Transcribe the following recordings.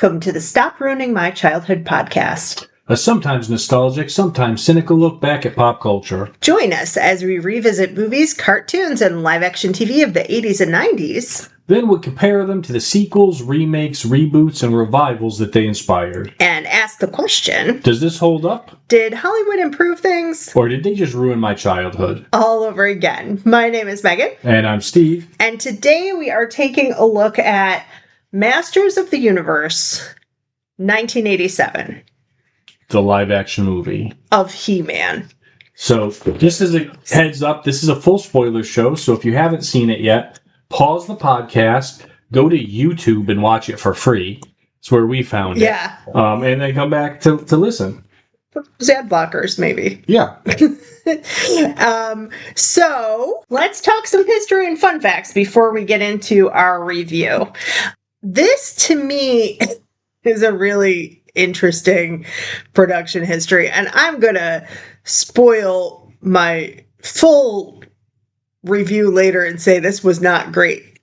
Welcome to the Stop Ruining My Childhood podcast. A sometimes nostalgic, sometimes cynical look back at pop culture. Join us as we revisit movies, cartoons, and live-action TV of the 80s and 90s. Then we'll compare them to the sequels, remakes, reboots, and revivals that they inspired. And ask the question, does this hold up? Did Hollywood improve things? Or did they just ruin my childhood? All over again. My name is Megan. And I'm Steve. And today we are taking a look at Masters of the Universe, 1987. The live-action movie. Of He-Man. So, just as a heads up, this is a full spoiler show, so if you haven't seen it yet, pause the podcast, go to YouTube and watch it for free. It's where we found it. Yeah. And then come back to listen. Ad blockers, maybe. Yeah. So, let's talk some history and fun facts before we get into our review. This, to me, is a really interesting production history, and I'm gonna spoil my full review later and say this was not great.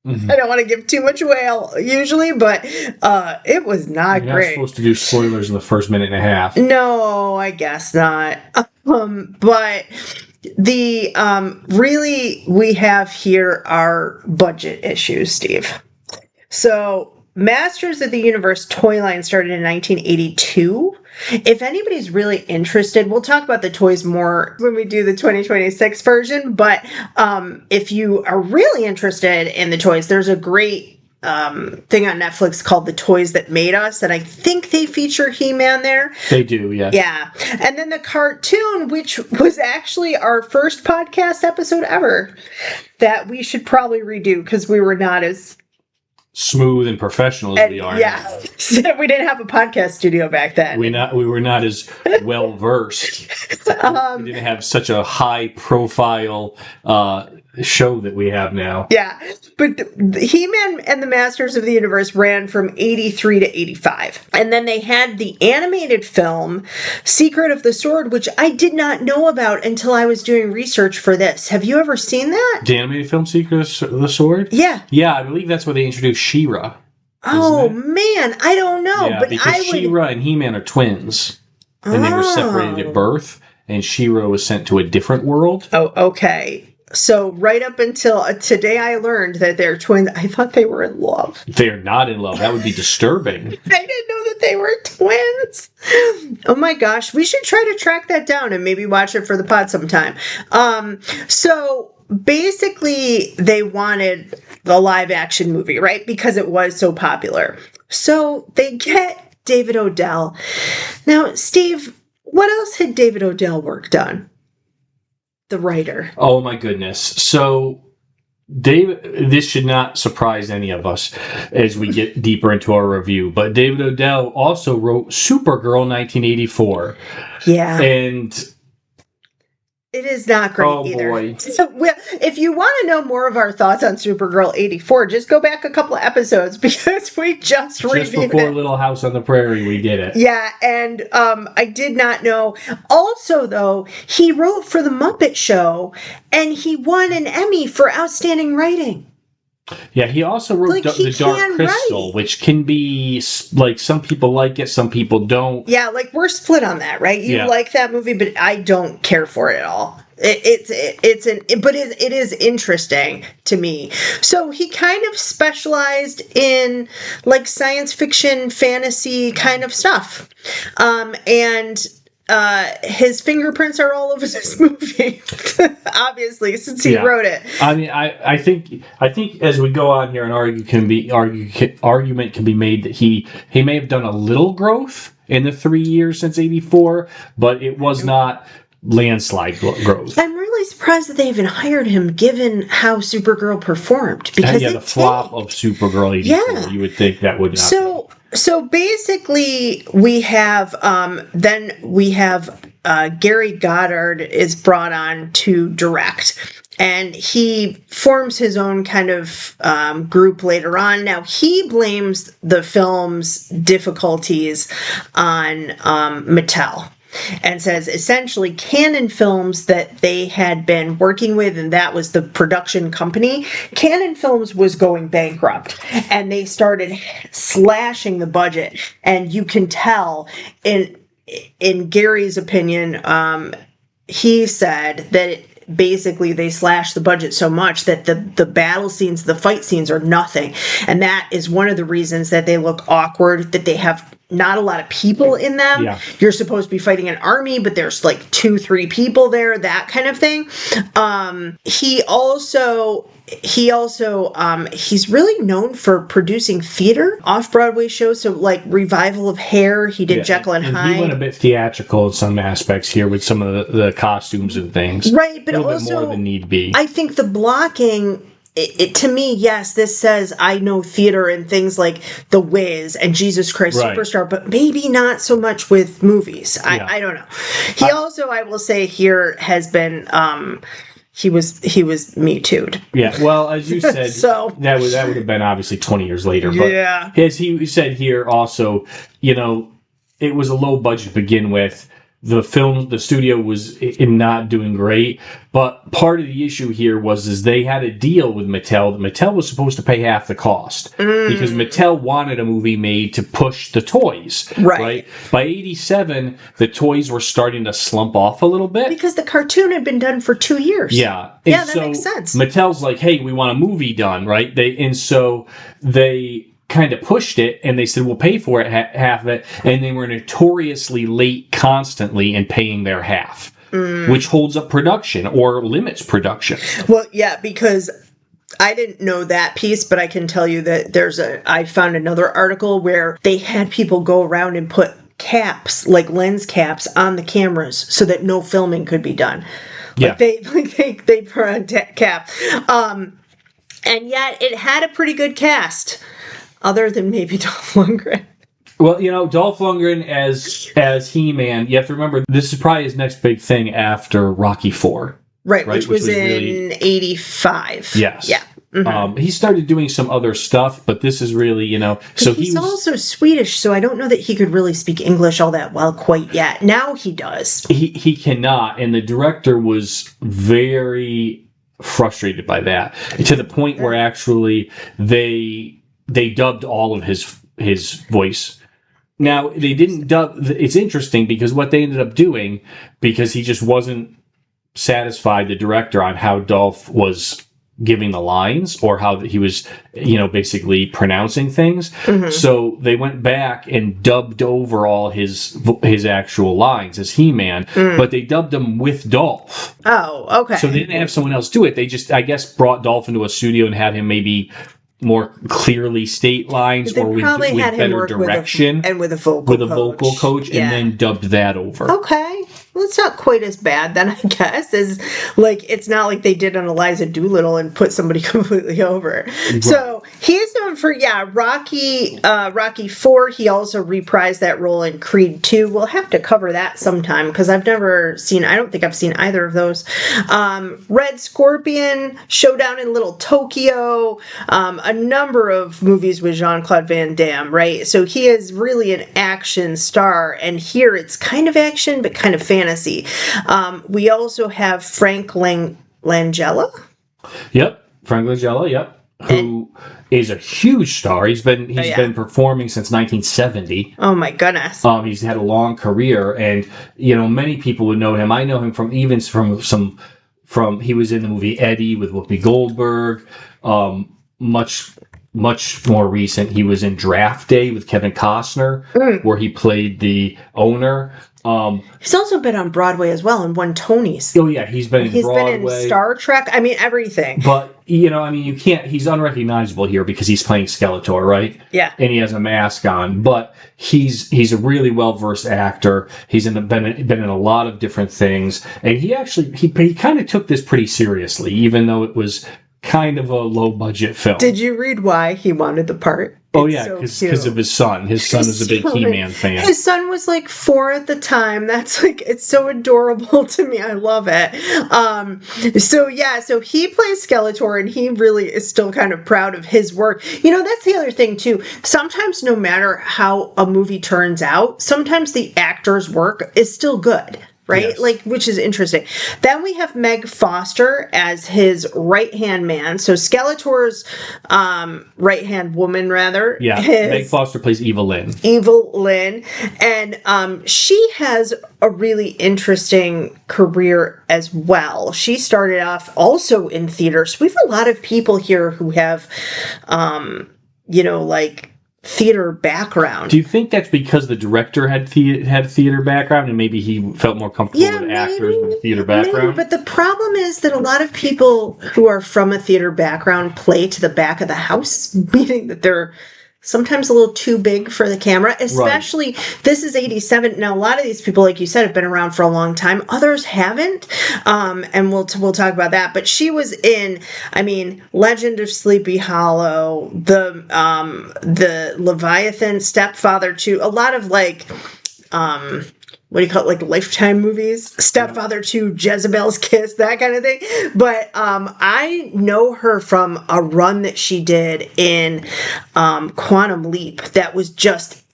Mm-hmm. I don't want to give too much away usually, but it was not You're great. Not supposed to do spoilers in the first minute and a half. No, I guess not. But the really we have here are budget issues, Steve. So, Masters of the Universe toy line started in 1982. If anybody's really interested, we'll talk about the toys more when we do the 2026 version. But if you are really interested in the toys, there's a great thing on Netflix called The Toys That Made Us, and I think they feature He-Man there. They do, yes. Yeah. And then the cartoon, which was actually our first podcast episode ever, that we should probably redo because we were not as smooth and professional as we are. Yeah. We didn't have a podcast studio back then. We were not as well versed. We didn't have such a high profile show that we have now. Yeah. But the He-Man and the Masters of the Universe ran from 83 to 85. And then they had the animated film Secret of the Sword, which I did not know about until I was doing research for this. Have you ever seen that? The animated film Secret of the Sword? Yeah. Yeah, I believe that's where they introduced She-Ra. Oh, man. I don't know. Yeah, but because She-Ra and He-Man are twins. And they were separated at birth. And She-Ra was sent to a different world. Oh, okay. So right up until today, I learned that they're twins. I thought they were in love. They're not in love. That would be disturbing. I didn't know that they were twins. Oh my gosh. We should try to track that down and maybe watch it for the pod sometime. So basically, they wanted the live action movie, right? Because it was so popular. So they get David Odell. Now, Steve, what else had David Odell worked on? The writer. Oh my goodness. So David, this should not surprise any of us as we get deeper into our review, but David Odell also wrote Supergirl 1984. Yeah. And it is not great either. Boy. So, well, if you want to know more of our thoughts on Supergirl 84, just go back a couple of episodes because we just reviewed it. Just before Little House on the Prairie, we did it. Yeah, and I did not know. Also, though, he wrote for The Muppet Show, and he won an Emmy for Outstanding Writing. Yeah, he also wrote The Dark Crystal, which can be, like, some people like it, some people don't. Yeah, like, we're split on that, right? You like that movie, but I don't care for it at all. It is interesting to me. So he kind of specialized in, like, science fiction, fantasy kind of stuff. And his fingerprints are all over this movie, obviously, since he wrote it. I mean, I think as we go on here, an argument can be made that he may have done a little growth in the 3 years since '84, but it was not landslide growth. I'm really surprised that they even hired him, given how Supergirl performed. Because the flop of Supergirl '84, you would think that would not. So basically, we have Gary Goddard is brought on to direct, and he forms his own kind of group later on. Now, he blames the film's difficulties on Mattel. and says essentially Canon Films that they had been working with, and that was the production company. Canon Films was going bankrupt, and they started slashing the budget, and you can tell in Gary's opinion, he said that basically they slashed the budget so much that the battle scenes, the fight scenes are nothing. And that is one of the reasons that they look awkward, that they have not a lot of people in them. Yeah. You're supposed to be fighting an army, but there's like 2-3 people there, that kind of thing. He's really known for producing theater, off-Broadway shows. So like Revival of Hair, he did Jekyll and Hyde. He went a bit theatrical in some aspects here with some of the costumes and things. Right, but a little also bit more than need be. I think the blocking, it to me, yes, this says I know theater and things like The Wiz and Jesus Christ Superstar, but maybe not so much with movies. I don't know. He also, I will say here, has been he was Me Too'd. Yeah, well, as you said, so that would have been obviously 20 years later. But as he said here also, it was a low budget to begin with. The studio was not doing great, but part of the issue here was they had a deal with Mattel. Mattel was supposed to pay half the cost because Mattel wanted a movie made to push the toys. Right? By 87, the toys were starting to slump off a little bit because the cartoon had been done for 2 years. Yeah, that makes sense. Mattel's like, hey, we want a movie done, right? They kind of pushed it, and they said, we'll pay for it, half of it, and they were notoriously late constantly in paying their half, which holds up production or limits production. Well, yeah, because I didn't know that piece, but I can tell you that I found another article where they had people go around and put caps, like lens caps, on the cameras so that no filming could be done. Yeah. They put on cap. And yet it had a pretty good cast. Other than maybe Dolph Lundgren. Well, Dolph Lundgren as He-Man, you have to remember, this is probably his next big thing after Rocky IV. Right, which was in 85. Yes. Yeah. Mm-hmm. He started doing some other stuff, but this is really, so he's also Swedish, so I don't know that he could really speak English all that well quite yet. Now he does. He cannot, and the director was very frustrated by that, to the point where actually they dubbed all of his voice. Now, they didn't dub... It's interesting because what they ended up doing, because he just wasn't satisfied, the director, on how Dolph was giving the lines or how he was, basically pronouncing things. Mm-hmm. So they went back and dubbed over all his actual lines as He-Man, but they dubbed them with Dolph. Oh, okay. So they didn't have someone else do it. They just, I guess, brought Dolph into a studio and had him maybe more clearly state lines or with better direction with a vocal coach, and then dubbed that over. Okay. Well, it's not quite as bad then, I guess, as like it's not like they did on Eliza Doolittle and put somebody completely over. Right. So he's known for Rocky IV. He also reprised that role in Creed 2. We'll have to cover that sometime because I don't think I've seen either of those. Red Scorpion, Showdown in Little Tokyo, a number of movies with Jean-Claude Van Damme, right? So he is really an action star, and here it's kind of action but kind of fantasy. We also have Frank Langella. Yep, Frank Langella. Yep, who is a huge star. He's been performing since 1970. Oh my goodness. He's had a long career, and many people would know him. I know him from he was in the movie Eddie with Whoopi Goldberg. Much more recent, he was in Draft Day with Kevin Costner, where he played the owner. He's also been on Broadway as well and won Tonys. Oh yeah, he's been in Broadway. He's been in Star Trek. I mean, everything. But you can't. He's unrecognizable here because he's playing Skeletor, right? Yeah. And he has a mask on, but he's a really well versed actor. He's been in a lot of different things, and he kind of took this pretty seriously, even though it was kind of a low budget film. Did you read why he wanted the part? Oh It's yeah, so because cute. of his son. His son is a big He-Man fan. His son was like 4 at the time. That's like, it's so adorable to me. I love it. So yeah, so he plays Skeletor, and he really is still kind of proud of his work. You know, that's the other thing too. Sometimes no matter how a movie turns out, sometimes the actor's work is still good. Right? Yes. Like, which is interesting. Then we have Meg Foster as his right-hand man. So Skeletor's right-hand woman, rather. Yeah, Meg Foster plays Evil-Lyn. Evil-Lyn. And she has a really interesting career as well. She started off also in theater. So we have a lot of people here who have, like, theater background. Do you think that's because the director had a theater background, and maybe he felt more comfortable with actors with a theater background? Maybe, but the problem is that a lot of people who are from a theater background play to the back of the house, meaning that they're sometimes a little too big for the camera, especially this is 87. Now, a lot of these people, like you said, have been around for a long time. Others haven't. And we'll talk about that. But she was in, Legend of Sleepy Hollow, the Leviathan, Stepfather 2, a lot of what do you call it, like Lifetime movies, Stepfather 2, Jezebel's Kiss, that kind of thing. But I know her from a run that she did in Quantum Leap that was just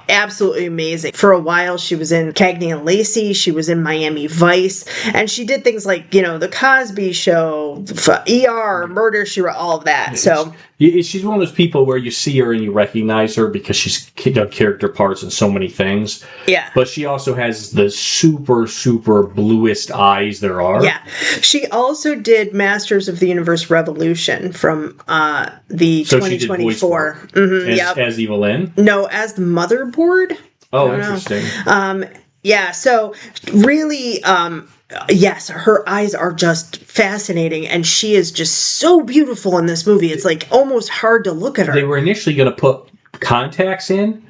absolutely amazing. For a while, she was in Cagney and Lacey. She was in Miami Vice. And she did things like, The Cosby Show, ER, Murder, She Wrote, all of that. So she's one of those people where you see her and you recognize her because she's done character parts in so many things. Yeah. But she also has the super, super bluest eyes there are. Yeah. She also did Masters of the Universe Revolution from the 2024. As Evil-Lyn? No, as the motherboard. Oh, interesting. Yeah, so really, yes, her eyes are just fascinating, and she is just so beautiful in this movie. It's like almost hard to look at her. They were initially going to put contacts in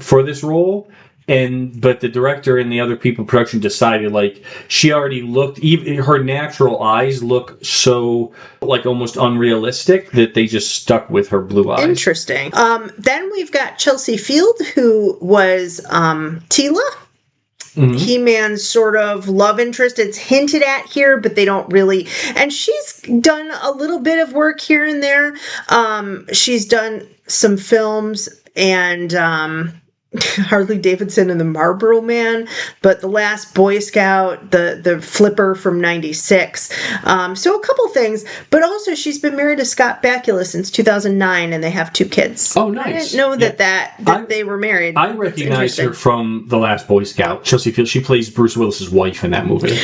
for this role, but the director and the other people in production decided she already looked, even her natural eyes look so almost unrealistic that they just stuck with her blue eyes. Interesting. Then we've got Chelsea Field, who was Teela. Mm-hmm. He-Man's sort of love interest. It's hinted at here, but they don't really. And she's done a little bit of work here and there. She's done some films and Harley Davidson and the Marlboro Man, but The Last Boy Scout, the Flipper from 96. So a couple things, but also she's been married to Scott Bakula since 2009, and they have 2 kids. Oh, nice. I didn't know that they were married. I recognize her from The Last Boy Scout. Chelsea Field, she plays Bruce Willis's wife in that movie.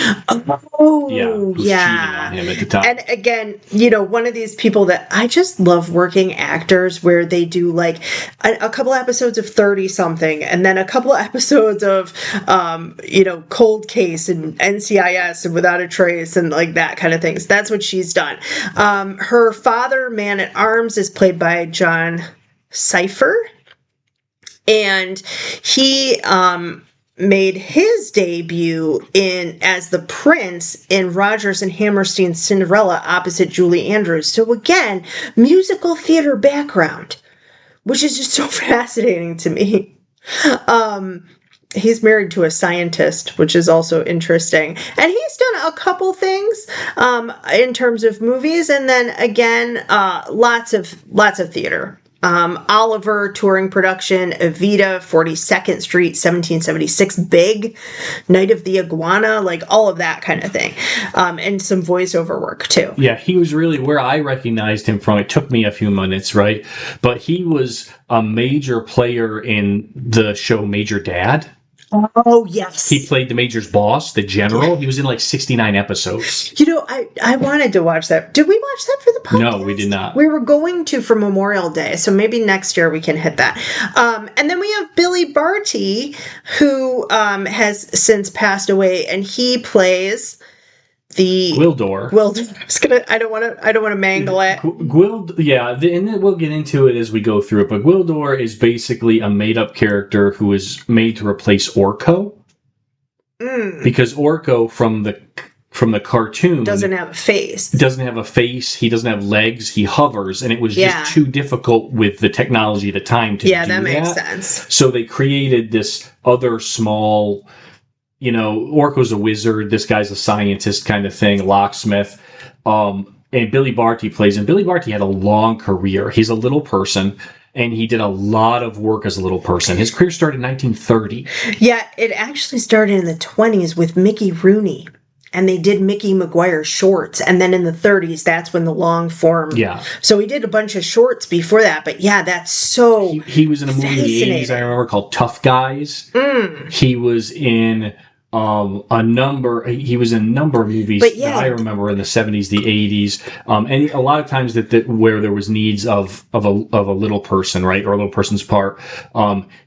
Oh, who's cheating on him at the time. And again, one of these people that I just love working actors where they do a couple episodes of 30-something, and then a couple of episodes of, Cold Case and NCIS and Without a Trace and that kind of things. That's what she's done. Her father, Man at Arms, is played by John Cipher, and he made his debut as the prince in Rodgers and Hammerstein's Cinderella opposite Julie Andrews. So again, musical theater background, which is just so fascinating to me. He's married to a scientist, which is also interesting. And he's done a couple things in terms of movies, and then again, lots of theater. Oliver, touring production, Evita, 42nd Street, 1776, Big, Night of the Iguana, all of that kind of thing. And some voiceover work, too. Yeah, he was really where I recognized him from. It took me a few minutes, right? But he was a major player in the show Major Dad. Oh, yes. He played the Major's boss, the general. He was in 69 episodes. I wanted to watch that. Did we watch that for the podcast? No, we did not. We were going to for Memorial Day, so maybe next year we can hit that. And then we have Billy Barty, who has since passed away, and he plays the Gwildor. I don't want to mangle it. And then we'll get into it as we go through it. But Gwildor is basically a made-up character who is made to replace Orko, because Orko from the from the cartoon doesn't have a face. Doesn't have a face. He doesn't have legs. He hovers, and it was just too difficult with the technology at the time to do that. Yeah, that makes sense. So they created this other small, Orko's a wizard. This guy's a scientist kind of thing, locksmith. And Billy Barty plays. And Billy Barty had a long career. He's a little person. And he did a lot of work as a little person. His career started in 1930. Yeah, it actually started in the 20s with Mickey Rooney. And they did Mickey Maguire shorts. And then in the 30s, that's when the long form. Yeah. So he did a bunch of shorts before that. But yeah, that's so He was in a movie in the 80s, I remember, called Tough Guys. He was in a number of movies that I remember in the 70s, the 80s, and a lot of times where there was needs of a little person, right, or a little person's part,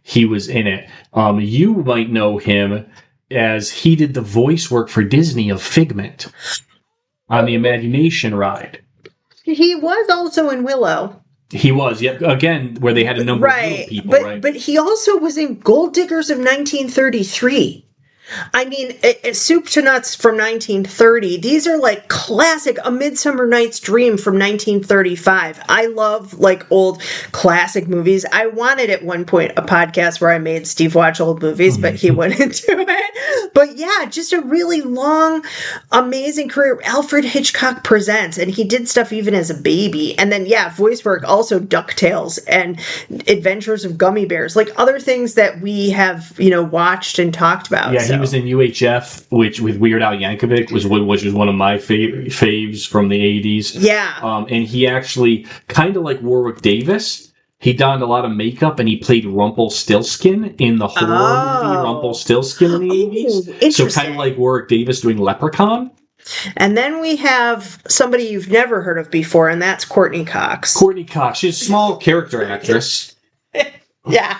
he was in it. You might know him as he did the voice work for Disney of Figment on the Imagination ride. He was also in Willow. He was, again, where they had a number of little people, right? But he also was in Gold Diggers of 1933. I mean, Soup to Nuts from 1930. These are like classic. A Midsummer Night's Dream from 1935. I love like old classic movies. I wanted at one point a podcast where I made Steve watch old movies, but he went into it. But yeah, just a really long, amazing career. Alfred Hitchcock Presents, and he did stuff even as a baby. And then voice work, also DuckTales and Adventures of Gummy Bears, like other things that we have watched and talked about. Yeah, he was in UHF, which with Weird Al Yankovic which was one of my faves from the 80s. Yeah. And he actually, kind of like Warwick Davis, he donned a lot of makeup and he played Rumpelstiltskin in the horror movie Rumpelstiltskin in the 80s. So kind of like Warwick Davis doing Leprechaun. And then we have somebody you've never heard of before, and that's Courtney Cox. Courtney Cox. She's a small character actress. Yeah.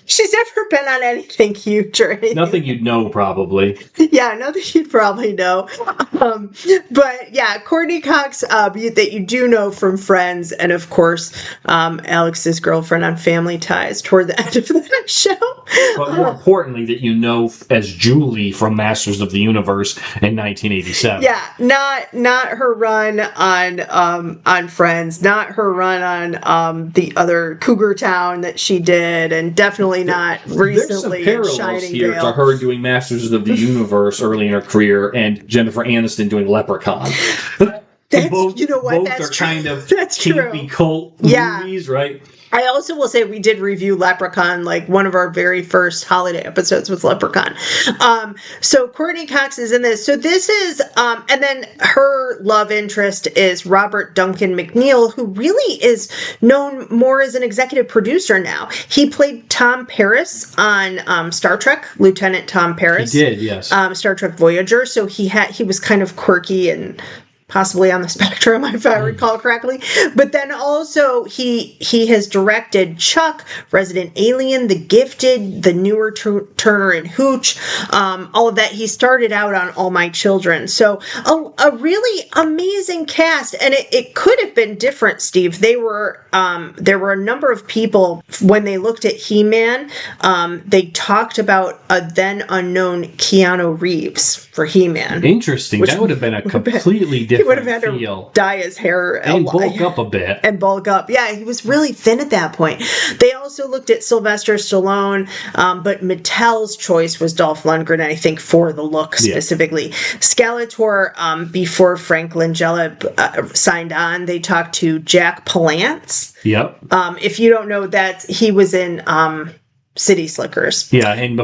She's never been on anything huge or anything. Nothing you'd know, probably. Yeah, nothing you'd probably know. But yeah, Courtney Cox, that you do know from Friends, and of course, Alex's girlfriend on Family Ties toward the end of that show. But more importantly, that you know as Julie from Masters of the Universe in 1987. Yeah, not her run on Friends, not her run on the other Cougar Town that she did, and definitely not recently. There's some parallels here to her doing Masters of the Universe early in her career and Jennifer Aniston doing Leprechaun. Both are true. Kind of that's campy cult movies, right? I also will say we did review Leprechaun, like one of our very first holiday episodes was Leprechaun. So Courtney Cox is in this. So this is, and then her love interest is Robert Duncan McNeil, who really is known more as an executive producer now. He played Tom Paris on Star Trek, Lieutenant Tom Paris. He did, yes. Star Trek Voyager. So he was kind of quirky and possibly on the spectrum, if I recall correctly. But then also he has directed Chuck, Resident Alien, The Gifted, the newer Turner and Hooch, all of that. He started out on All My Children. So a really amazing cast. And it could have been different, Steve. There were a number of people, when they looked at He-Man, they talked about a then unknown Keanu Reeves for He-Man. Interesting. That would have been a completely different he would have had to dye his hair and bulk up a bit. And bulk up. Yeah, he was really thin at that point. They also looked at Sylvester Stallone, but Mattel's choice was Dolph Lundgren, I think, for the look specifically. Skeletor, before Frank Langella signed on, they talked to Jack Palance. Yep. If you don't know that, he was in City Slickers. Yeah, and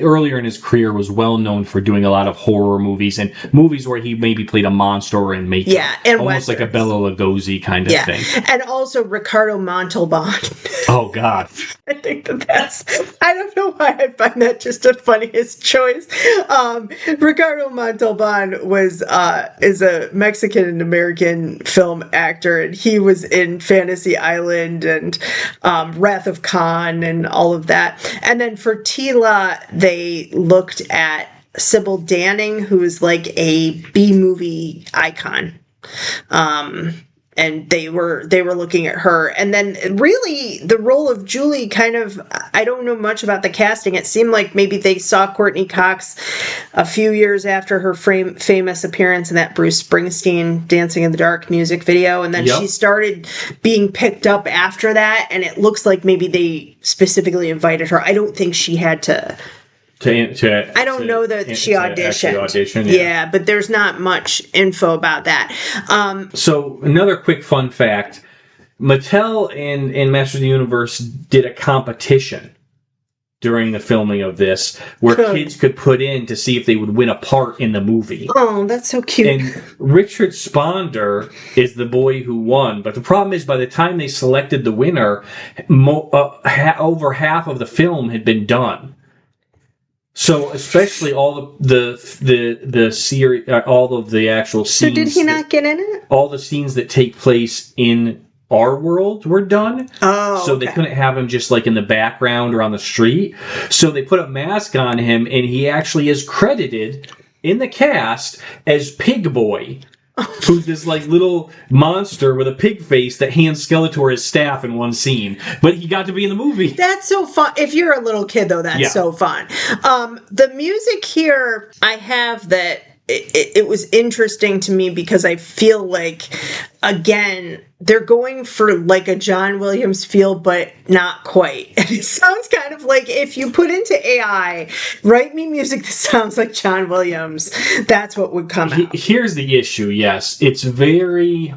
earlier in his career was well known for doing a lot of horror movies and movies where he maybe played a monster in makeup. Yeah, and almost like a Bela Lugosi kind of thing. And also Ricardo Montalban. Oh God. I think I don't know why I find that just the funniest choice. Ricardo Montalban is a Mexican American film actor, and he was in Fantasy Island and Wrath of Khan and all of that. And then for Teela, they looked at Sybil Danning, who is like a B-movie icon. and they were looking at her. And then really the role of Julie kind of, I don't know much about the casting. It seemed like maybe they saw Courtney Cox a few years after her famous appearance in that Bruce Springsteen Dancing in the Dark music video, and then she started being picked up after that, and it looks like maybe they specifically invited her. I don't think she had to I don't know that she auditioned. Yeah, but there's not much info about that. So another quick fun fact: Mattel and Masters of the Universe did a competition during the filming of this, where kids could put in to see if they would win a part in the movie. Oh, that's so cute. And Richard Sponder is the boy who won, but the problem is by the time they selected the winner, over half of the film had been done. So especially all the series, all of the actual scenes. So did he not get in it? All the scenes that take place in our world were done. Oh, so they couldn't have him just like in the background or on the street. So they put a mask on him, and he actually is credited in the cast as Pig Boy. Who's this like little monster with a pig face that hands Skeletor his staff in one scene, but he got to be in the movie. That's so fun. If you're a little kid, though, that's so fun. The music here, I have that it was interesting to me because I feel like, again, they're going for like a John Williams feel, but not quite. And it sounds kind of like if you put into AI, write me music that sounds like John Williams, that's what would come out. Here's the issue, yes. It's very...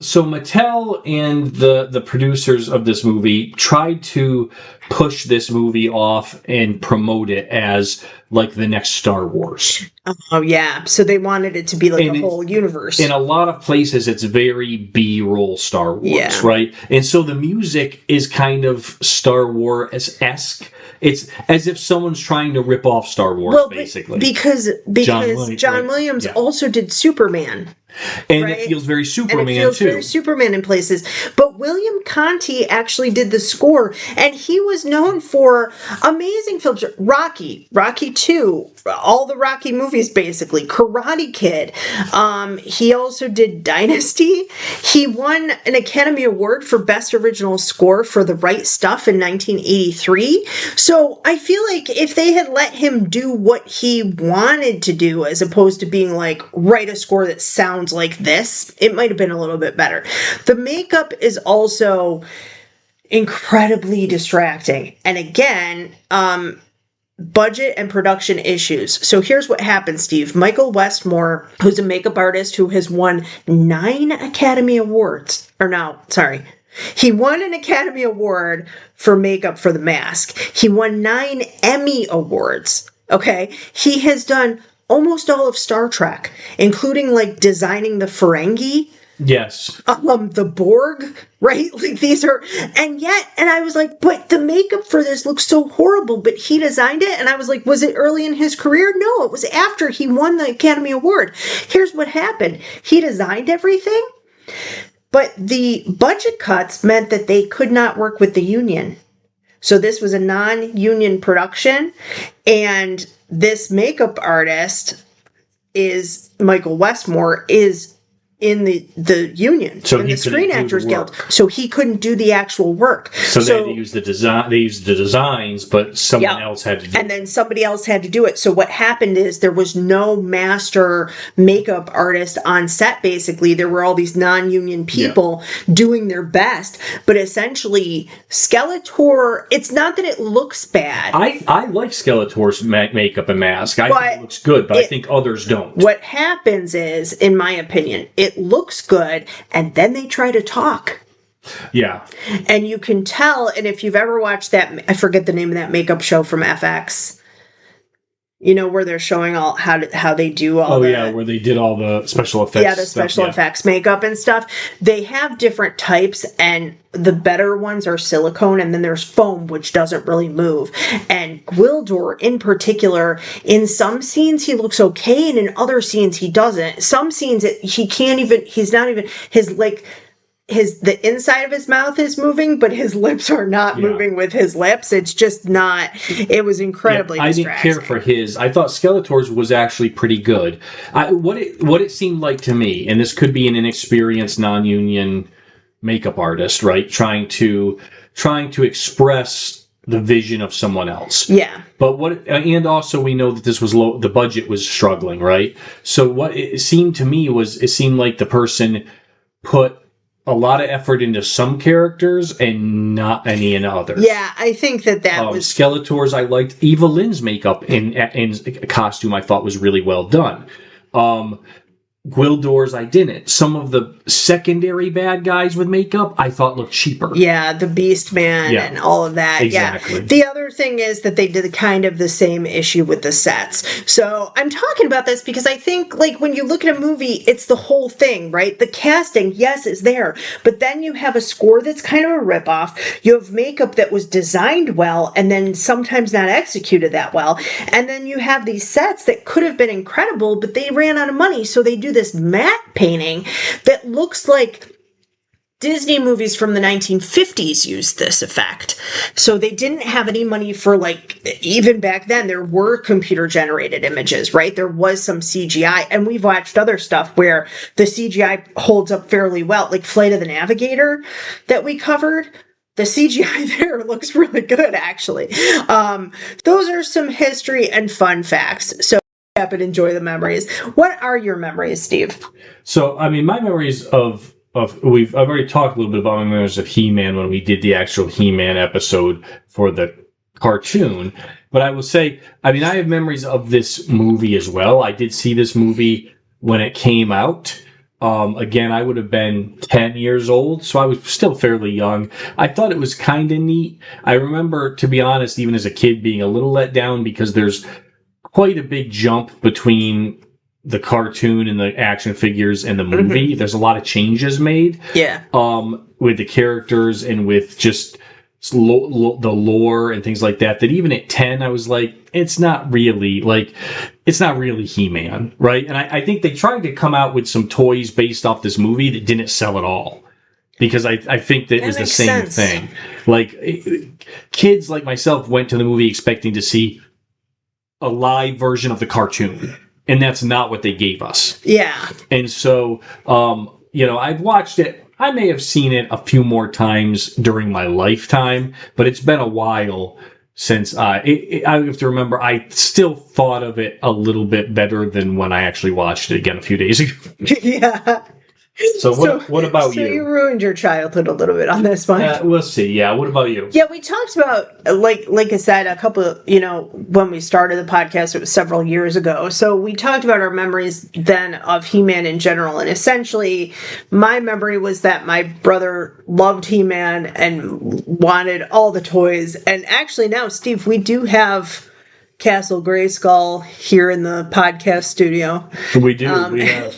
So Mattel and the producers of this movie tried to push this movie off and promote it as like the next Star Wars. Oh yeah, so they wanted it to be like a whole universe. In a lot of places, it's very B-roll Star Wars, right? And so the music is kind of Star Wars-esque. It's as if someone's trying to rip off Star Wars, basically. Because John Williams also did Superman. And it feels very Superman, too. And it feels very Superman in places. But William Conti actually did the score, and he was known for amazing films. Rocky 2, all the Rocky movies, basically. Karate Kid. He also did Dynasty. He won an Academy Award for Best Original Score for The Right Stuff in 1983. So I feel like if they had let him do what he wanted to do, as opposed to being like, write a score that sounds like this, it might have been a little bit better. The makeup is also incredibly distracting. And again, budget and production issues. So here's what happened, Steve. Michael Westmore, who's a makeup artist who has won 9 Academy Awards, he won an Academy Award for makeup for The Mask. He won 9 Emmy Awards. Okay? He has done almost all of Star Trek, including like designing the Ferengi. Yes. The Borg, right? Like these are, and I was like, but the makeup for this looks so horrible, but he designed it. And I was like, was it early in his career? No, it was after he won the Academy Award. Here's what happened. He designed everything, but the budget cuts meant that they could not work with the union. So this was a non-union production, and this makeup artist is Michael Westmore is in the union, in the Screen Actors Guild. So he couldn't do the actual work. So they had to use the design. They used the designs, but someone else had to do it. And then somebody else had to do it. So what happened is there was no master makeup artist on set, basically. There were all these non-union people doing their best. But essentially, Skeletor, it's not that it looks bad. I like Skeletor's makeup and mask. I think it looks good, but I think others don't. What happens is, in my opinion, it looks good, and then they try to talk. Yeah. And you can tell, and if you've ever watched that, I forget the name of that makeup show from FX. You know, where they're showing all how they do all where they did all the special effects. Yeah, the special effects makeup and stuff. They have different types, and the better ones are silicone, and then there's foam, which doesn't really move. And Gwildor, in particular, in some scenes he looks okay, and in other scenes he doesn't. Some scenes he's not even, his like the inside of his mouth is moving, but his lips are not moving with his lips. It's just not. It was incredibly distracting. I didn't care for his. I thought Skeletor's was actually pretty good. What it seemed like to me, and this could be an inexperienced non-union makeup artist, right? Trying to express the vision of someone else. Yeah. But and also we know that this was low. The budget was struggling, right? So what it seemed to me was, it seemed like the person put a lot of effort into some characters and not any in others. Yeah, I think that was... Skeletor's, I liked. Evil-Lyn's makeup and costume, I thought was really well done. Gwildor's, I didn't. Some of the secondary bad guys with makeup, I thought looked cheaper. Yeah, the Beast Man and all of that. Exactly. Yeah. The other thing is that they did kind of the same issue with the sets. So I'm talking about this because I think, like, when you look at a movie, it's the whole thing, right? The casting, yes, is there. But then you have a score that's kind of a ripoff. You have makeup that was designed well and then sometimes not executed that well. And then you have these sets that could have been incredible, but they ran out of money, so they do this matte painting that looks like Disney movies from the 1950s used this effect. So they didn't have any money for, like, even back then, there were computer generated images, right? There was some CGI, and we've watched other stuff where the CGI holds up fairly well, like Flight of the Navigator that we covered. The CGI there looks really good, actually. Those are some history and fun facts. So up and enjoy the memories. What are your memories, Steve? So, I mean, my memories of I've already talked a little bit about my memories of He-Man when we did the actual He-Man episode for the cartoon. But I will say, I mean, I have memories of this movie as well. I did see this movie when it came out. Again, I would have been 10 years old, so I was still fairly young. I thought it was kind of neat. I remember, to be honest, even as a kid, being a little let down because there's quite a big jump between the cartoon and the action figures and the movie. There's a lot of changes made. Yeah. With the characters and with just the lore and things like that. That even at 10, I was like, it's not really He-Man, right? And I think they tried to come out with some toys based off this movie that didn't sell at all. Because I think that was the same thing. Like, kids like myself went to the movie expecting to see a live version of the cartoon, and that's not what they gave us. Yeah. And so, I've watched it. I may have seen it a few more times during my lifetime, but it's been a while since I have to remember, I still thought of it a little bit better than when I actually watched it again a few days ago. Yeah. So what about you? So you ruined your childhood a little bit on this one. We'll see. Yeah. What about you? Yeah, we talked about, like I said, a couple, when we started the podcast, it was several years ago. So we talked about our memories then of He-Man in general. And essentially, my memory was that my brother loved He-Man and wanted all the toys. And actually now, Steve, we do have Castle Grayskull here in the podcast studio. We do.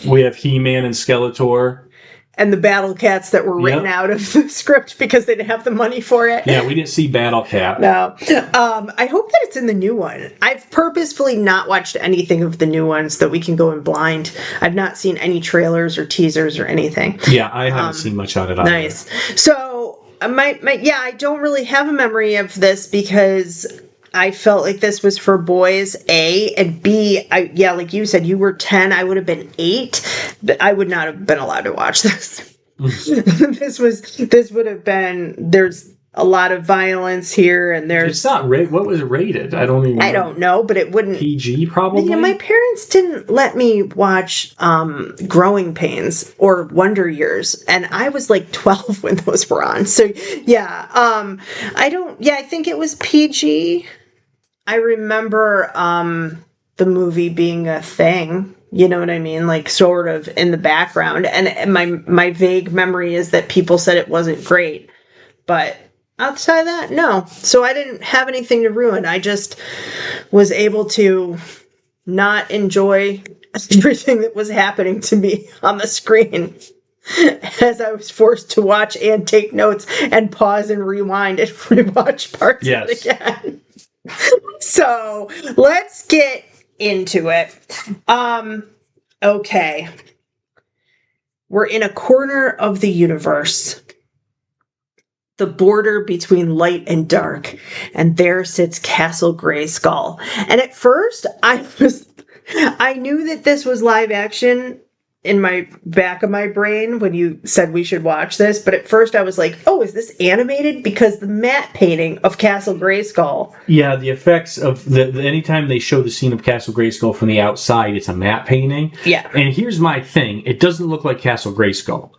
We have He-Man and Skeletor. And the Battle Cats that were written out of the script because they didn't have the money for it. Yeah, we didn't see Battle Cat. No. I hope that it's in the new one. I've purposefully not watched anything of the new ones that we can go in blind. I've not seen any trailers or teasers or anything. Yeah, I haven't seen much on it either. Nice. So, I don't really have a memory of this because I felt like this was for boys, A, and B, like you said, you were 10, I would have been 8, but I would not have been allowed to watch this. This would have been, there's a lot of violence here, and there's... It's not rated. What was it rated? I don't even know. I don't know, but it wouldn't... PG, probably? My parents didn't let me watch Growing Pains or Wonder Years, and I was like 12 when those were on. So, I think it was PG. I remember the movie being a thing, you know what I mean? Like, sort of in the background. And my vague memory is that people said it wasn't great. But outside of that, no. So I didn't have anything to ruin. I just was able to not enjoy everything that was happening to me on the screen as I was forced to watch and take notes and pause and rewind and rewatch parts of it again. So let's get into it. Okay. we're in a corner of the universe, the border between light and dark, and there sits Castle Grayskull. And at first, I knew that this was live action in my back of my brain when you said we should watch this, but at first I was like, oh, is this animated? Because the matte painting of Castle Grayskull. Yeah, the effects of the anytime they show the scene of Castle Grayskull from the outside, it's a matte painting. Yeah. And here's my thing. It doesn't look like Castle Grayskull.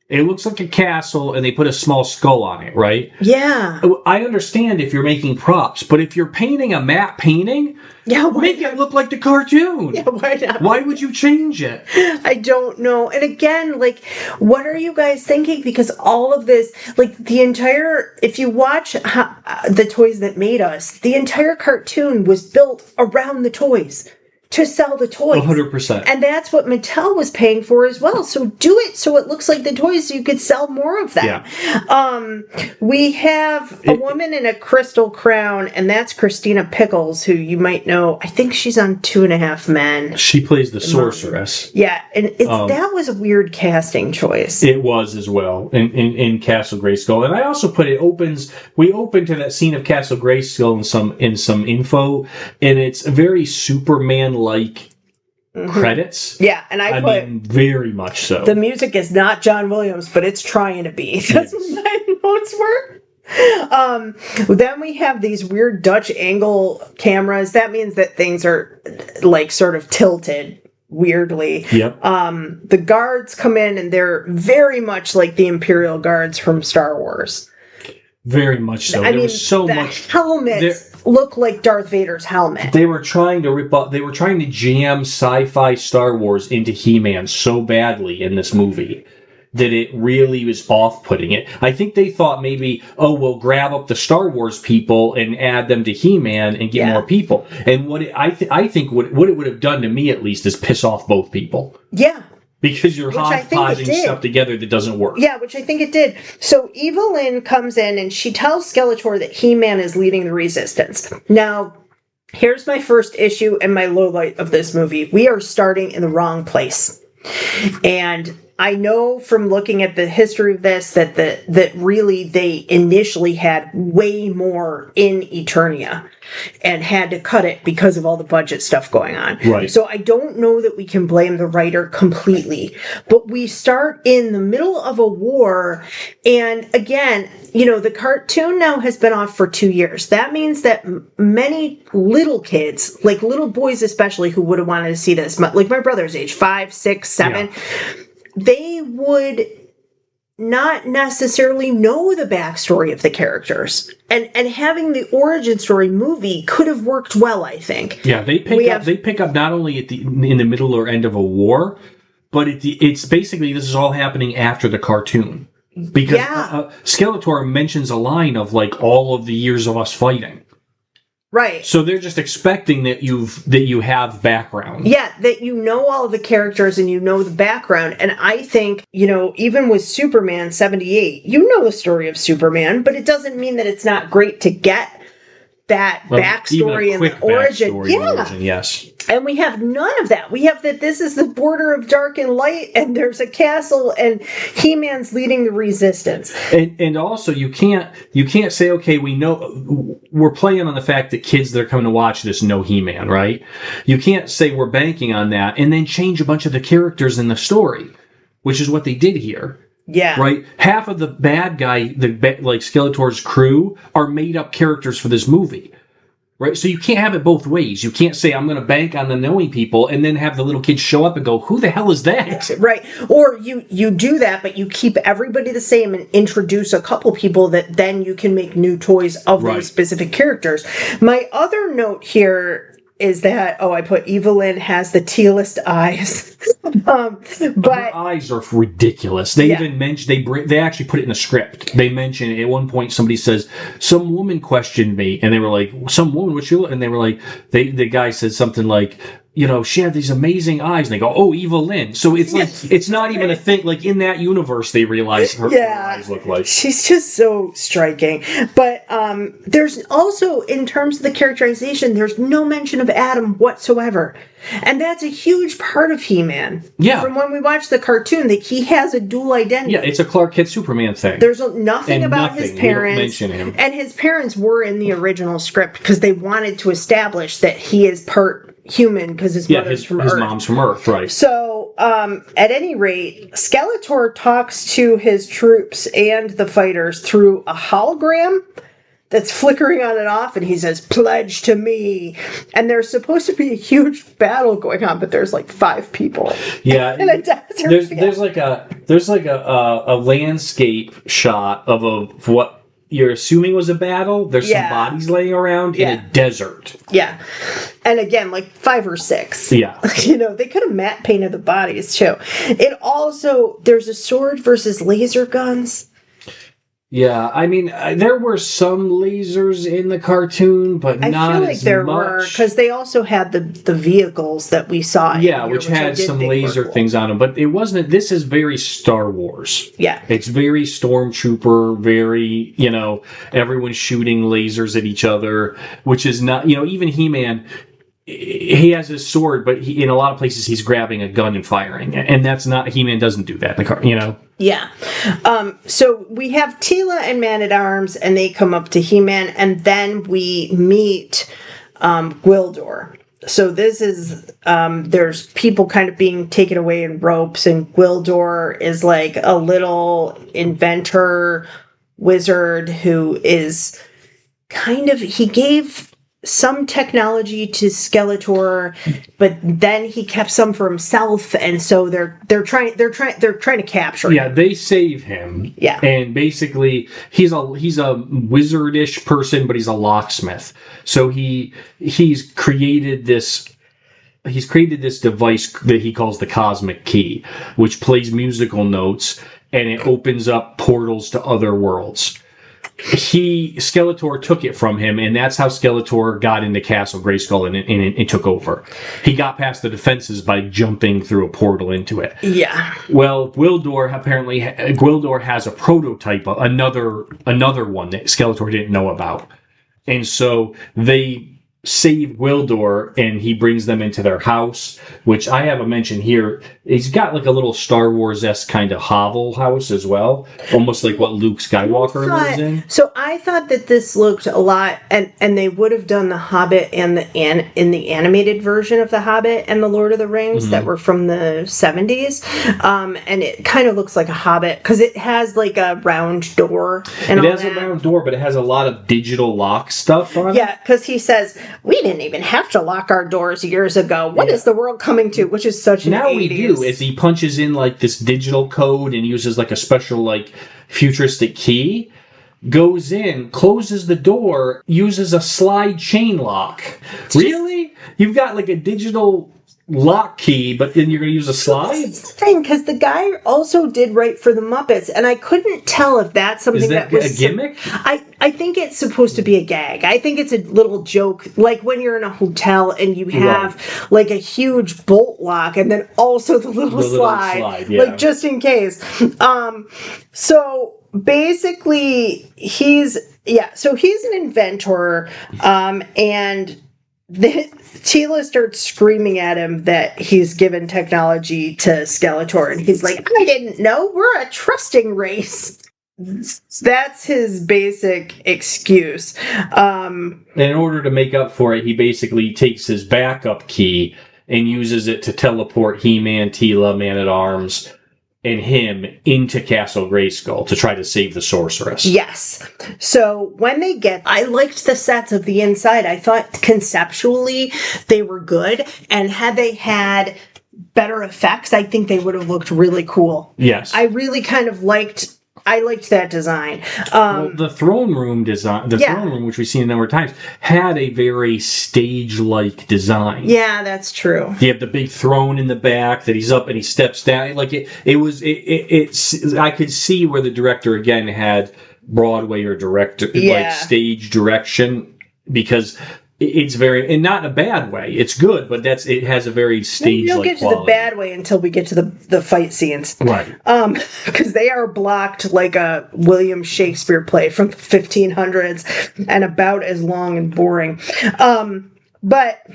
It looks like a castle, and they put a small skull on it, right? Yeah. I understand if you're making props, but if you're painting a matte painting, make it look like the cartoon. Yeah, why not? Why would you change it? I don't know. And again, like, what are you guys thinking? Because all of this, like, the entire, if you watch The Toys That Made Us, the entire cartoon was built around the toys. To sell the toys. 100%. And that's what Mattel was paying for as well. So do it so it looks like the toys so you could sell more of them. Yeah. We have a woman in a crystal crown, and that's Christina Pickles, who you might know. I think she's on 2.5 Men. She plays the sorceress. Yeah, and that was a weird casting choice. It was as well in Castle Grayskull. And I also put we open to that scene of Castle Grayskull in some info, and it's very Superman like credits. Yeah, and I mean, very much so. The music is not John Williams, but it's trying to be. That's what my notes were. Then we have these weird Dutch angle cameras. That means that things are like sort of tilted weirdly. Yep. The guards come in, and they're very much like the Imperial Guards from Star Wars. Very much so. I mean, was so much helmets look like Darth Vader's helmet. They were trying to rip off. They were trying to jam sci-fi Star Wars into He-Man so badly in this movie that it really was off-putting. I think they thought maybe, we'll grab up the Star Wars people and add them to He-Man and get more people. And I think what it would have done to me at least is piss off both people. Yeah. Because you're hodgepodging stuff together that doesn't work. Yeah, which I think it did. So Evil-Lyn comes in and she tells Skeletor that He-Man is leading the resistance. Now, here's my first issue and my low light of this movie. We are starting in the wrong place. And I know from looking at the history of this that really they initially had way more in Eternia and had to cut it because of all the budget stuff going on. Right. So I don't know that we can blame the writer completely, but we start in the middle of a war, and again, the cartoon now has been off for 2 years. That means that many little kids, like little boys especially, who would have wanted to see this, like my brother's age, 5, 6, 7, they would not necessarily know the backstory of the characters. And having the origin story movie could have worked well, I think. Yeah, they pick up not only in the middle or end of a war, but it's basically this is all happening after the cartoon. Because Skeletor mentions a line of like all of the years of us fighting. Right. So they're just expecting that you have background. Yeah, that you know all of the characters and you know the background. And I think, even with Superman 78, you know the story of Superman, but it doesn't mean that it's not great to get that backstory and the origin. Origin, yes. And we have none of that. We have that this is the border of dark and light, and there's a castle, and He-Man's leading the resistance. And also, you can't say, okay, we know we're playing on the fact that kids that are coming to watch this know He-Man, right? You can't say we're banking on that and then change a bunch of the characters in the story, which is what they did here. Yeah. Right? Half of the bad guy, like Skeletor's crew, are made up characters for this movie. Right? So you can't have it both ways. You can't say, I'm going to bank on the knowing people, and then have the little kids show up and go, who the hell is that? Right. Or you do that, but you keep everybody the same and introduce a couple people that then you can make new toys of those specific characters. My other note here is that, I put Evil-Lyn has the tealest eyes. But her eyes are ridiculous. They even mention they actually put it in the script. They mention at one point somebody says some woman questioned me, and they were like, some woman, and they were like, the guy said something like, she had these amazing eyes, and they go, oh, Evil-Lyn. So it's like, it's not even a thing. Like, in that universe, they realize her eyes look like. She's just so striking. But there's also, in terms of the characterization, there's no mention of Adam whatsoever. And that's a huge part of He-Man. Yeah. From when we watched the cartoon, that he has a dual identity. Yeah, it's a Clark Kent Superman thing. There's nothing about his parents. We don't mention him. And his parents were in the original script because they wanted to establish that he is part human because his mother's from Earth. His mom's from Earth, right. So, at any rate, Skeletor talks to his troops and the fighters through a hologram that's flickering on and off, and he says, "Pledge to me." And there's supposed to be a huge battle going on, but there's like 5 people. Yeah, in a desert. There's like a landscape shot of what you're assuming was a battle. There's some bodies laying around in a desert. Yeah. And again, like 5 or 6. Yeah. They could have matte painted the bodies too. It also, there's a sword versus laser guns. Yeah, I mean, there were some lasers in the cartoon, but not as much. I feel like there were, because they also had the vehicles that we saw. Yeah, which had some laser things on them, but it wasn't. This is very Star Wars. Yeah, it's very Stormtrooper, very everyone shooting lasers at each other, which is not even He-Man. He has his sword, but in a lot of places he's grabbing a gun and firing, and that's not He-Man. Doesn't do that in the car, Yeah. So we have Teela and Man-at-Arms, and they come up to He-Man, and then we meet Gwildor. So this is, there's people kind of being taken away in ropes, and Gwildor is like a little inventor wizard who is he gave some technology to Skeletor, but then he kept some for himself, and so they're trying to capture him. Yeah, they save him. Yeah, and basically he's a wizardish person, but he's a locksmith. So he's created this device that he calls the Cosmic Key, which plays musical notes and it opens up portals to other worlds. Skeletor took it from him, and that's how Skeletor got into Castle Grayskull and it took over. He got past the defenses by jumping through a portal into it. Yeah. Well, Gwildor has a prototype, another one that Skeletor didn't know about. And so they save Gwildor, and he brings them into their house, which I have a mention here. He's got like a little Star Wars-esque kind of hovel house as well, almost like what Luke Skywalker lives in. So I thought that this looked a lot, and they would have done the Hobbit and in the animated version of the Hobbit and the Lord of the Rings that were from the 70s, and it kind of looks like a Hobbit because it has like a round door. And it has a round door, but it has a lot of digital lock stuff on it. Yeah, because he says, "We didn't even have to lock our doors years ago. What is the world coming to?" Which is such an 80s. Now we do, as he punches in like this digital code and uses like a special like futuristic key, goes in, closes the door, uses a slide chain lock. Really? You've got like a digital lock key, but then you're going to use a slide? That's the thing, because the guy also did write for the Muppets, and I couldn't tell if that's something that was a gimmick? I think it's supposed to be a gag. I think it's a little joke, like when you're in a hotel and you have like a huge bolt lock and then also the little slide, like just in case. So basically, he's an inventor, and Teela starts screaming at him that he's given technology to Skeletor, and he's like, "I didn't know. We're a trusting race." That's his basic excuse. And in order to make up for it, he basically takes his backup key and uses it to teleport He-Man, Teela, Man-at-Arms, and him into Castle Grayskull to try to save the sorceress. Yes. So when I liked the sets of the inside. I thought conceptually they were good, and had they had better effects, I think they would have looked really cool. Yes. I really kind of liked that design. Well, the throne room design, throne room, which we've seen a number of times, had a very stage-like design. Yeah, that's true. You have the big throne in the back that he's up and he steps down. Like it's I could see where the director again had Broadway or like stage direction, because it's very, and not in a bad way. It's good, but it has a very stage-like We don't get to the bad way until we get to the fight scenes. Right. Because they are blocked like a William Shakespeare play from the 1500s and about as long and boring. But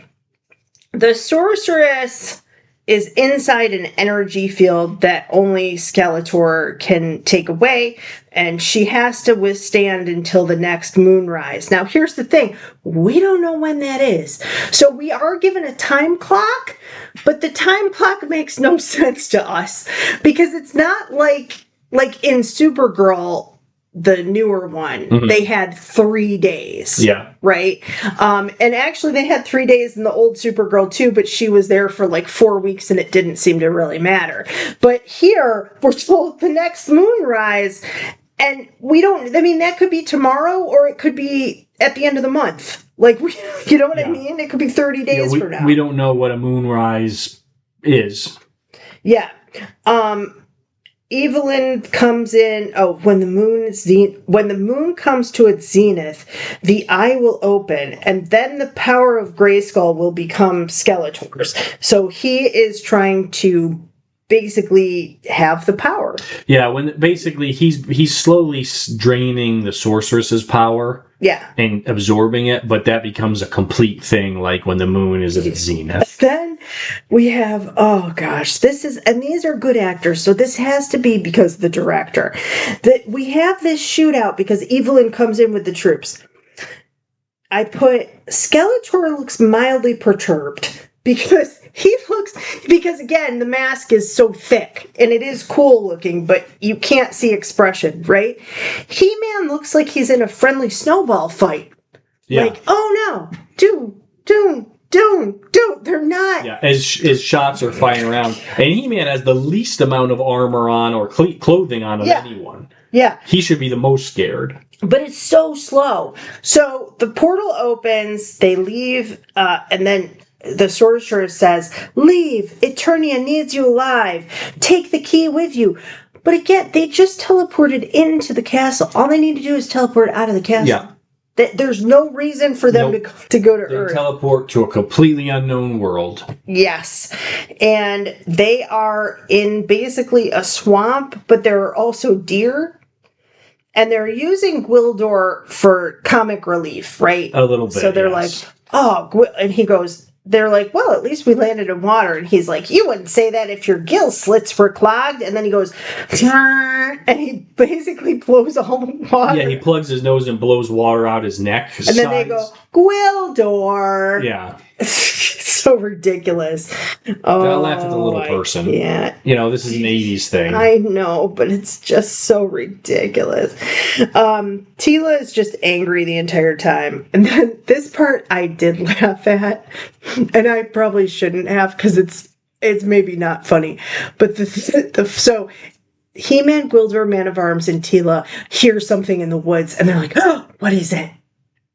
the sorceress is inside an energy field that only Skeletor can take away, and she has to withstand until the next moonrise. Now, here's the thing. We don't know when that is. So we are given a time clock, but the time clock makes no sense to us because it's not like in Supergirl, the newer one, they had 3 days. Yeah. Right? And actually they had 3 days in the old Supergirl too, but she was there for like 4 weeks and it didn't seem to really matter. But here, we're told the next moonrise, and we don't, I mean, that could be tomorrow or it could be at the end of the month. Like, you know what I mean? It could be 30 days from now. We don't know what a moonrise is. Yeah. Evil-Lyn comes in. Oh, when the moon comes to its zenith, the eye will open, and then the power of Grayskull will become Skeletor's. So he is trying to basically have the power. Yeah, when basically he's slowly draining the sorceress's power. Yeah. And absorbing it, but that becomes a complete thing, like when the moon is at its zenith. Then we have, oh gosh, these are good actors, so this has to be because of the director. That we have this shootout because Evil-Lyn comes in with the troops. I put Skeletor looks mildly perturbed because again, the mask is so thick and it is cool looking, but you can't see expression, right? He-Man looks like he's in a friendly snowball fight. Yeah. Like, oh no, don't, they're not. Yeah, as shots are flying around. And He-Man has the least amount of armor on or clothing on of anyone. Yeah. He should be the most scared. But it's so slow. So the portal opens, they leave, and then the sorceress says, "Leave! Eternia needs you alive. Take the key with you." But again, they just teleported into the castle. All they need to do is teleport out of the castle. Yeah. There's no reason for them to go to Earth. They teleport to a completely unknown world. Yes. And they are in basically a swamp, but there are also deer. And they're using Gwildor for comic relief, right? A little bit, So they're like, oh, and he goes, they're like, well, at least we landed in water. And he's like, you wouldn't say that if your gill slits were clogged. And then he goes, and he basically blows all the water. Yeah, he plugs his nose and blows water out his neck. And then they go, Gwildor. Yeah. So ridiculous. Gotta laugh at the little person. Yeah. You know, this is an 80s thing. I know, but it's just so ridiculous. Teela is just angry the entire time. And then this part I did laugh at. And I probably shouldn't have because it's maybe not funny. But so He-Man, Gwildor, Man of Arms, and Teela hear something in the woods and they're like, oh, what is it?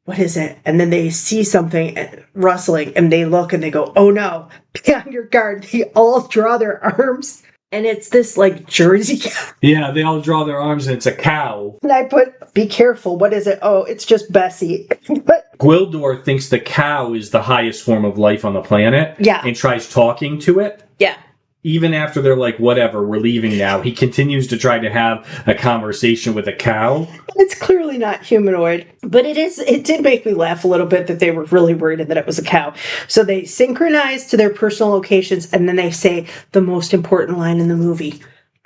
What is it? And then they see something rustling and they look and they go, oh no, be on your guard. They all draw their arms and it's this like Jersey cow. Yeah, they all draw their arms and it's a cow. And I put, be careful. What is it? Oh, it's just Bessie. But Gwildor thinks the cow is the highest form of life on the planet. Yeah. And tries talking to it. Yeah. Even after they're like, whatever, we're leaving now, he continues to try to have a conversation with a cow. It's clearly not humanoid, but it did make me laugh a little bit that they were really worried that it was a cow. So they synchronize to their personal locations, and then they say the most important line in the movie,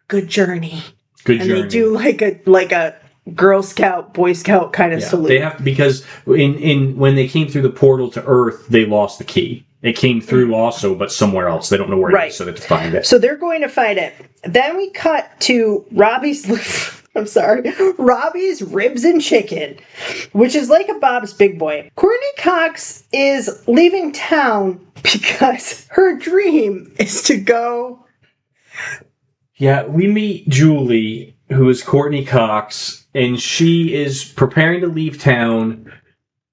good journey. Good journey. And they do like a Girl Scout, Boy Scout kind of salute. They have, because when they came through the portal to Earth, they lost the key. It came through also, but somewhere else. They don't know where it is, so they have to find it. So they're going to find it. Then we cut to Robbie's ribs and chicken, which is like a Bob's Big Boy. Courtney Cox is leaving town because her dream is to go. Yeah, we meet Julie, who is Courtney Cox, and she is preparing to leave town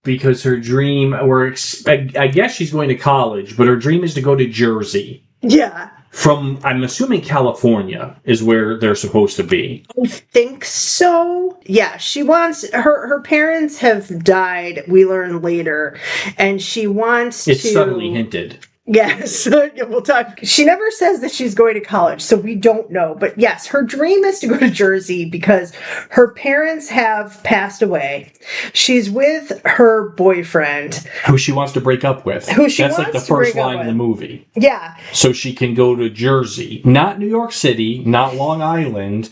because her dream, I guess she's going to college, but her dream is to go to Jersey. Yeah. from, I'm assuming California is where they're supposed to be. I think so. Yeah, she wants her parents have died, we learn later, and she wants It's to subtly hinted. Yes, we'll talk. She never says that she's going to college, so we don't know. But yes, her dream is to go to Jersey because her parents have passed away. She's with her boyfriend, who she wants to break up with. That's like the first line in the movie. Yeah. So she can go to Jersey. Not New York City, not Long Island,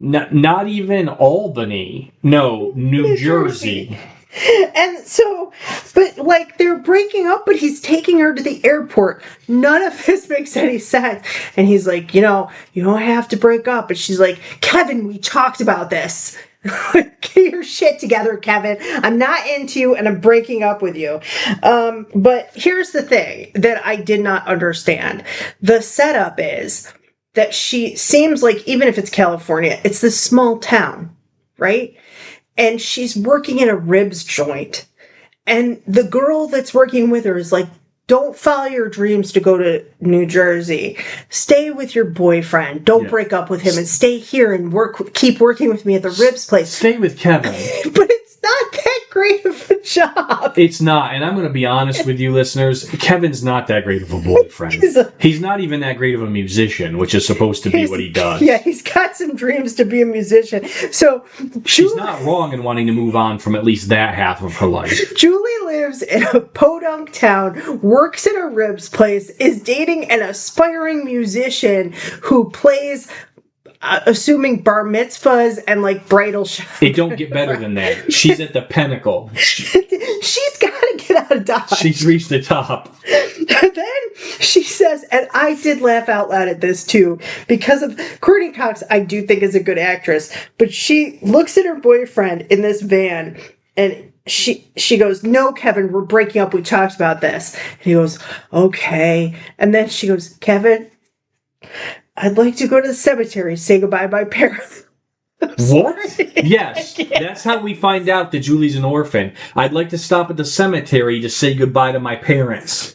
not even Albany. No, New Jersey. And so, but like they're breaking up, but he's taking her to the airport. None of this makes any sense. And he's like, you don't have to break up. And she's like, Kevin, we talked about this. Get your shit together, Kevin. I'm not into you and I'm breaking up with you. But here's the thing that I did not understand. The setup is that she seems like, even if it's California, it's this small town, right? And she's working in a ribs joint. And the girl that's working with her is like, don't follow your dreams to go to New Jersey. Stay with your boyfriend. Don't break up with him and stay here and keep working with me at the ribs place. Stay with Kevin. But it's not that great of a job. It's not. And I'm going to be honest with you listeners. Kevin's not that great of a boyfriend. He's not even that great of a musician, which is supposed to be what he does. Yeah, he's got some dreams to be a musician. So she's not wrong in wanting to move on from at least that half of her life. Julie lives in a podunk town, works in a ribs place, is dating an aspiring musician who plays assuming bar mitzvahs and like bridal showers. It don't get better than that. She's at the pinnacle. She's got to get out of Dodge. She's reached the top. Then she says, and I did laugh out loud at this too, because of Courtney Cox, I do think is a good actress, but she looks at her boyfriend in this van and she goes, no, Kevin, we're breaking up. We talked about this. And he goes, okay. And then she goes, Kevin, I'd like to go to the cemetery, say goodbye to my parents. What? Yes. That's how we find out that Julie's an orphan. I'd like to stop at the cemetery to say goodbye to my parents.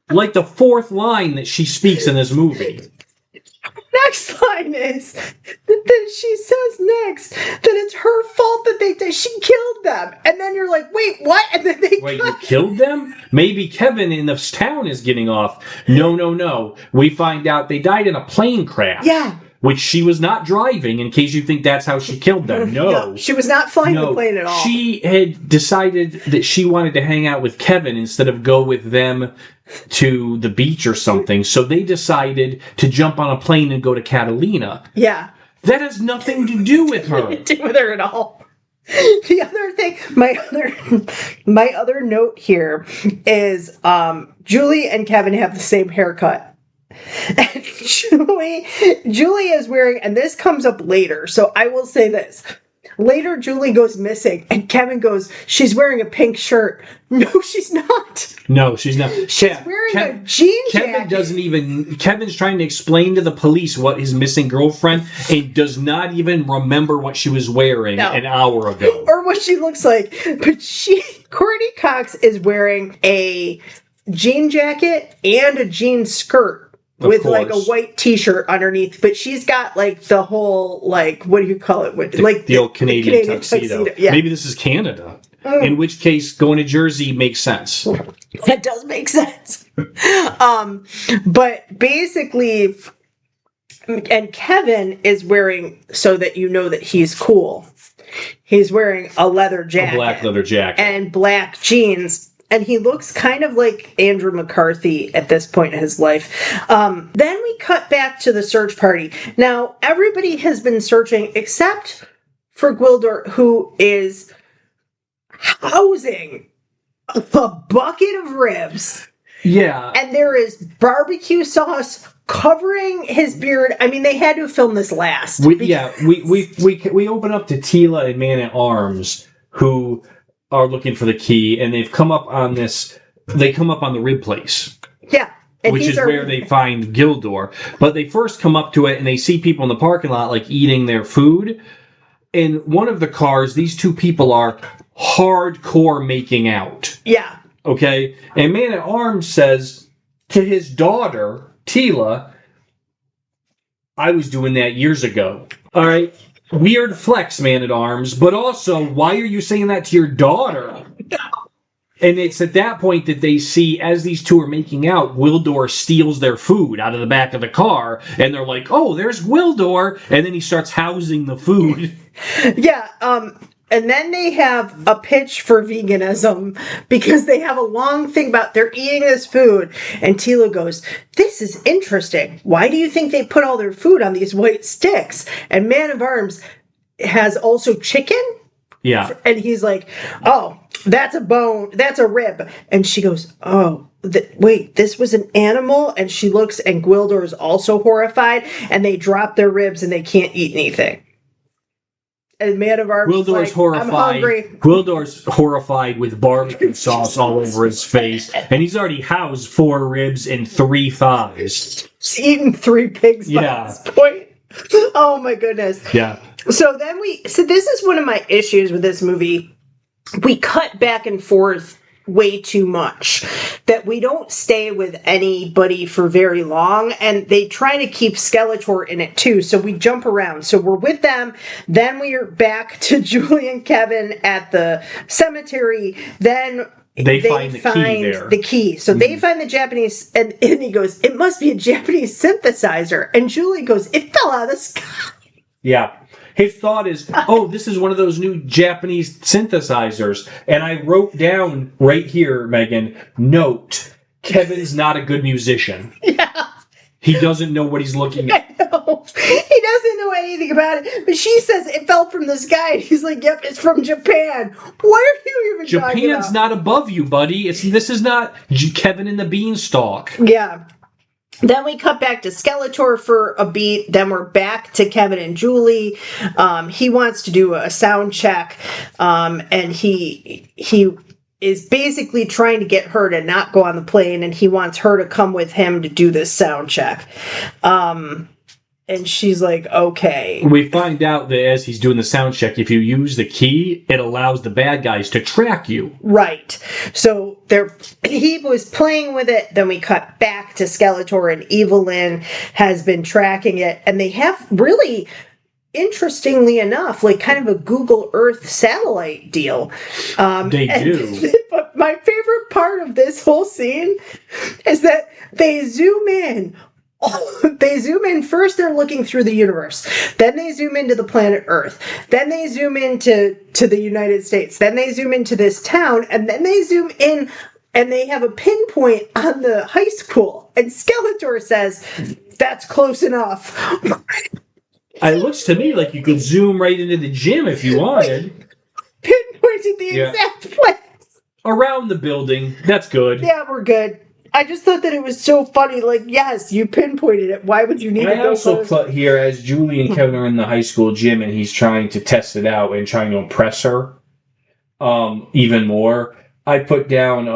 Like the fourth line that she speaks in this movie. Next line is that she says next that it's her fault that she killed them. And then you're like, wait, what? And then wait, you killed them? Maybe Kevin in this town is getting off. No. We find out they died in a plane crash. Yeah. Which she was not driving, in case you think that's how she killed them. No. She was not flying the plane at all. She had decided that she wanted to hang out with Kevin instead of go with them to the beach or something. So they decided to jump on a plane and go to Catalina. Yeah. That has nothing to do with her. To do with her at all. The other thing, my other note here is Julie and Kevin have the same haircut. And Julie is wearing, and this comes up later, so I will say this. Later, Julie goes missing, and Kevin goes, she's wearing a pink shirt. No, she's not. No, she's not. She's wearing a jean jacket. Kevin's trying to explain to the police what his missing girlfriend, and does not even remember what she was wearing an hour ago. Or what she looks like. But Courtney Cox is wearing a jean jacket and a jean skirt. With like a white t-shirt underneath, but she's got like the whole, like, what do you call it? The old Canadian tuxedo. Yeah. Maybe this is Canada. In which case, going to Jersey makes sense. That does make sense. But basically, and Kevin is wearing, so that you know that he's cool, he's wearing a leather jacket. A black leather jacket. And black jeans. And he looks kind of like Andrew McCarthy at this point in his life. Then we cut back to the search party. Now, everybody has been searching except for Gwildor, who is housing a bucket of ribs. Yeah. And there is barbecue sauce covering his beard. I mean, they had to film this last. We open up to Teela and Man-at-Arms, who are looking for the key, and they've come up on this. They come up on the rib place. Yeah. Which is where they find Gwildor. But they first come up to it, and they see people in the parking lot, like, eating their food. In one of the cars, these two people are hardcore making out. Yeah. Okay? And Man-at-Arms says to his daughter, Teela, I was doing that years ago. All right? Weird flex, Man-at-Arms, but also, why are you saying that to your daughter? And it's at that point that they see, as these two are making out, Gwildor steals their food out of the back of the car, and they're like, oh, there's Gwildor, and then he starts housing the food. Yeah, and then they have a pitch for veganism because they have a long thing about they're eating this food, and Teela goes, this is interesting. Why do you think they put all their food on these white sticks? And Man-at-Arms has also chicken? Yeah. And he's like, oh, that's a bone, that's a rib. And she goes, oh, wait, this was an animal? And she looks, and Gwildor is also horrified, and they drop their ribs and they can't eat anything. And Man-at-Arms Gwildor's like, horrified. I'm hungry. Gwildor's horrified with barbecue sauce all over his face, and he's already housed 4 ribs and 3 thighs. He's eaten 3 pigs by this point. Oh my goodness. Yeah. So this is one of my issues with this movie. We cut back and forth way too much, that we don't stay with anybody for very long, and they try to keep Skeletor in it too, so we jump around. So we're with them, then we are back to Julie and Kevin at the cemetery, then they find the key. So they find the Japanese, and he goes, it must be a Japanese synthesizer, and Julie goes, it fell out of the sky. Yeah. His thought is, oh, this is one of those new Japanese synthesizers. And I wrote down right here, Megan, note, Kevin's not a good musician. Yeah. He doesn't know what he's looking at. I know. He doesn't know anything about it. But she says it fell from the sky. And he's like, yep, it's from Japan. What are you even talking about? Japan's not above you, buddy. This is not Kevin and the Beanstalk. Yeah. Then we cut back to Skeletor for a beat. Then we're back to Kevin and Julie. He wants to do a sound check. And he is basically trying to get her to not go on the plane. And he wants her to come with him to do this sound check. And she's like, okay. We find out that as he's doing the sound check, if you use the key, it allows the bad guys to track you. Right. So he was playing with it. Then we cut back to Skeletor, and Evil-Lyn has been tracking it. And they have really, interestingly enough, like kind of a Google Earth satellite deal. They do. But my favorite part of this whole scene is that they zoom in. First, they're looking through the universe. Then they zoom into the planet Earth. Then they zoom into the United States. Then they zoom into this town. And then they zoom in, and they have a pinpoint on the high school. And Skeletor says, that's close enough. It looks to me like you could zoom right into the gym if you wanted. Pinpointed the exact place. Around the building. That's good. Yeah, we're good. I just thought that it was so funny. Like, yes, you pinpointed it. Why would you need to go? I also put here, as Julie and Kevin are in the high school gym and he's trying to test it out and trying to impress her even more, I put down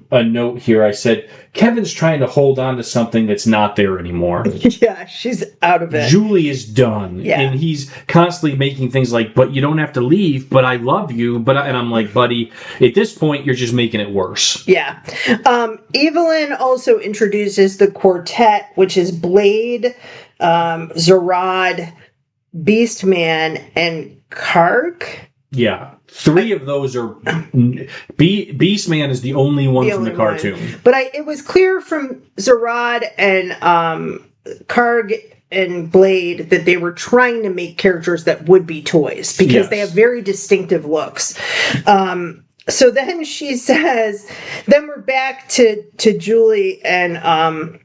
a note here. I said, Kevin's trying to hold on to something that's not there anymore. Yeah, she's out of it. Julie is done. Yeah. And he's constantly making things like, but you don't have to leave, but I love you. And I'm like, buddy, at this point, you're just making it worse. Yeah. Evil-Lyn also introduces the quartet, which is Blade, Zorad, Beastman, and Karg. Yeah. 3 of those are... Beastman is the only one from the cartoon. But it was clear from Zorad and Karg and Blade that they were trying to make characters that would be toys, because they have very distinctive looks. So then she says... Then we're back to Julie and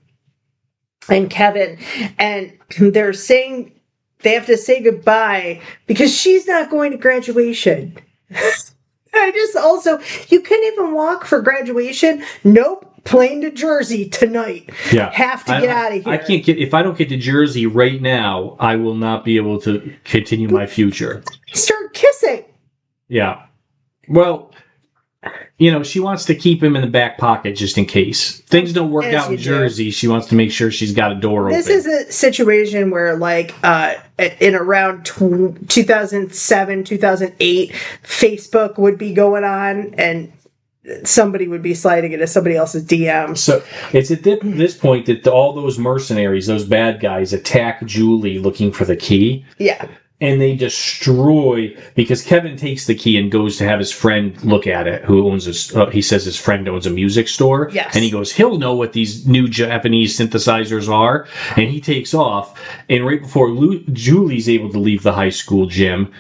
Kevin, and they're saying... They have to say goodbye because she's not going to graduation. You couldn't even walk for graduation. Nope. Plane to Jersey tonight. Yeah. Have to get out of here. If I don't get to Jersey right now, I will not be able to continue my future. Start kissing. Yeah. Well, she wants to keep him in the back pocket just in case. Things don't work out in Jersey. She wants to make sure she's got a door open. This is a situation where, like, in around 2007, 2008, Facebook would be going on, and somebody would be sliding into somebody else's DM. So it's at this point that all those mercenaries, those bad guys, attack Julie looking for the key. Yeah. And they destroy, because Kevin takes the key and goes to have his friend look at it, who owns he says his friend owns a music store. Yes. And he goes, he'll know what these new Japanese synthesizers are. And he takes off. And right before Julie's able to leave the high school gym,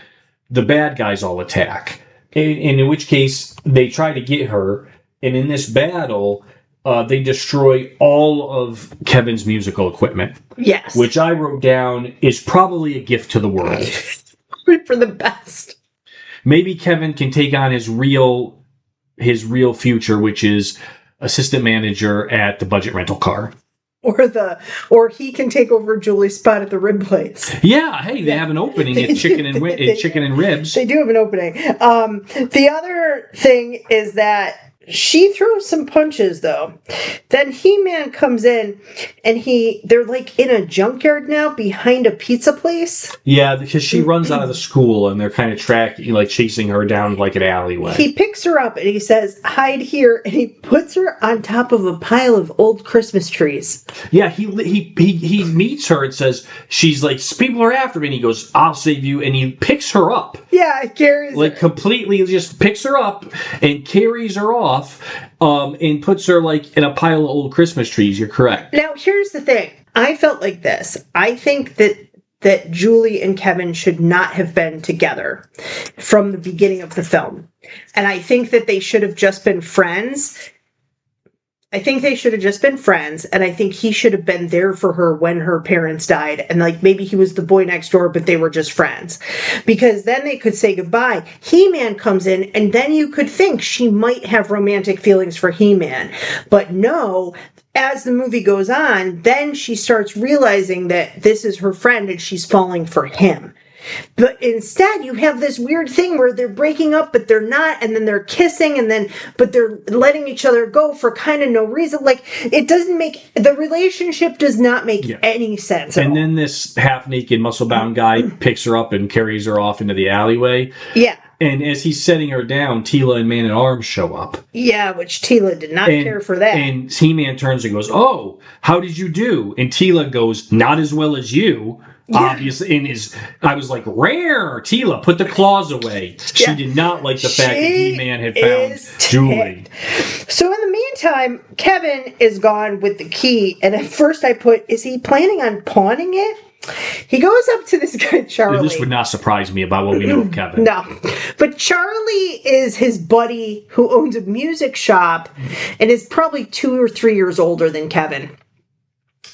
the bad guys all attack. And in which case, they try to get her. And in this battle, they destroy all of Kevin's musical equipment. Yes. Which I wrote down is probably a gift to the world. For the best. Maybe Kevin can take on his real future, which is assistant manager at the budget rental car. Or he can take over Julie's spot at the rib place. Yeah, hey, they have an opening at chicken and ribs. They do have an opening. The other thing is that she throws some punches, though. Then He-Man comes in, and they're like in a junkyard now behind a pizza place. Yeah, because she runs out of the school, and they're kind of chasing her down like an alleyway. He picks her up, and he says, hide here, and he puts her on top of a pile of old Christmas trees. Yeah, he meets her and says, she's like, people are after me, and he goes, I'll save you, and he picks her up. Yeah, carries her. Completely just picks her up and carries her off. And puts her in a pile of old Christmas trees. You're correct. Now, here's the thing. I felt like this. I think that Julie and Kevin should not have been together from the beginning of the film. And I think that they should have just been friends. And I think he should have been there for her when her parents died. And maybe he was the boy next door, but they were just friends. Because then they could say goodbye. He-Man comes in, and then you could think she might have romantic feelings for He-Man. But no, as the movie goes on, then she starts realizing that this is her friend and she's falling for him. But instead, you have this weird thing where they're breaking up, but they're not, and then they're kissing, but they're letting each other go for kind of no reason. The relationship does not make any sense at all. Then this half-naked, muscle-bound guy picks her up and carries her off into the alleyway. Yeah. And as he's setting her down, Teela and Man-at-Arms show up. Yeah, which Teela did not care for that. And He-Man turns and goes, oh, how did you do? And Teela goes, not as well as you. Yeah. Obviously, I was like, rare, Teela, put the claws away. She did not like the fact that He-Man had found Julie. So in the meantime, Kevin is gone with the key, and at first I put, is he planning on pawning it? He goes up to this guy, Charlie. This would not surprise me about what we know of Kevin. No. But Charlie is his buddy who owns a music shop and is probably 2 or 3 years older than Kevin.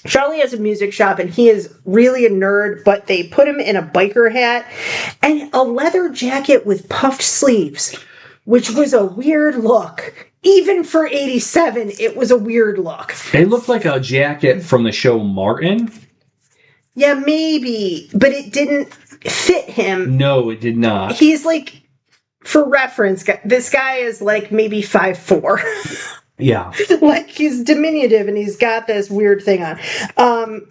Charlie has a music shop, and he is really a nerd, but they put him in a biker hat and a leather jacket with puffed sleeves, which was a weird look. Even for 87, it was a weird look. It looked like a jacket from the show Martin. Yeah, maybe, but it didn't fit him. No, it did not. He's for reference, this guy is maybe 5'4". Yeah. He's diminutive and he's got this weird thing on.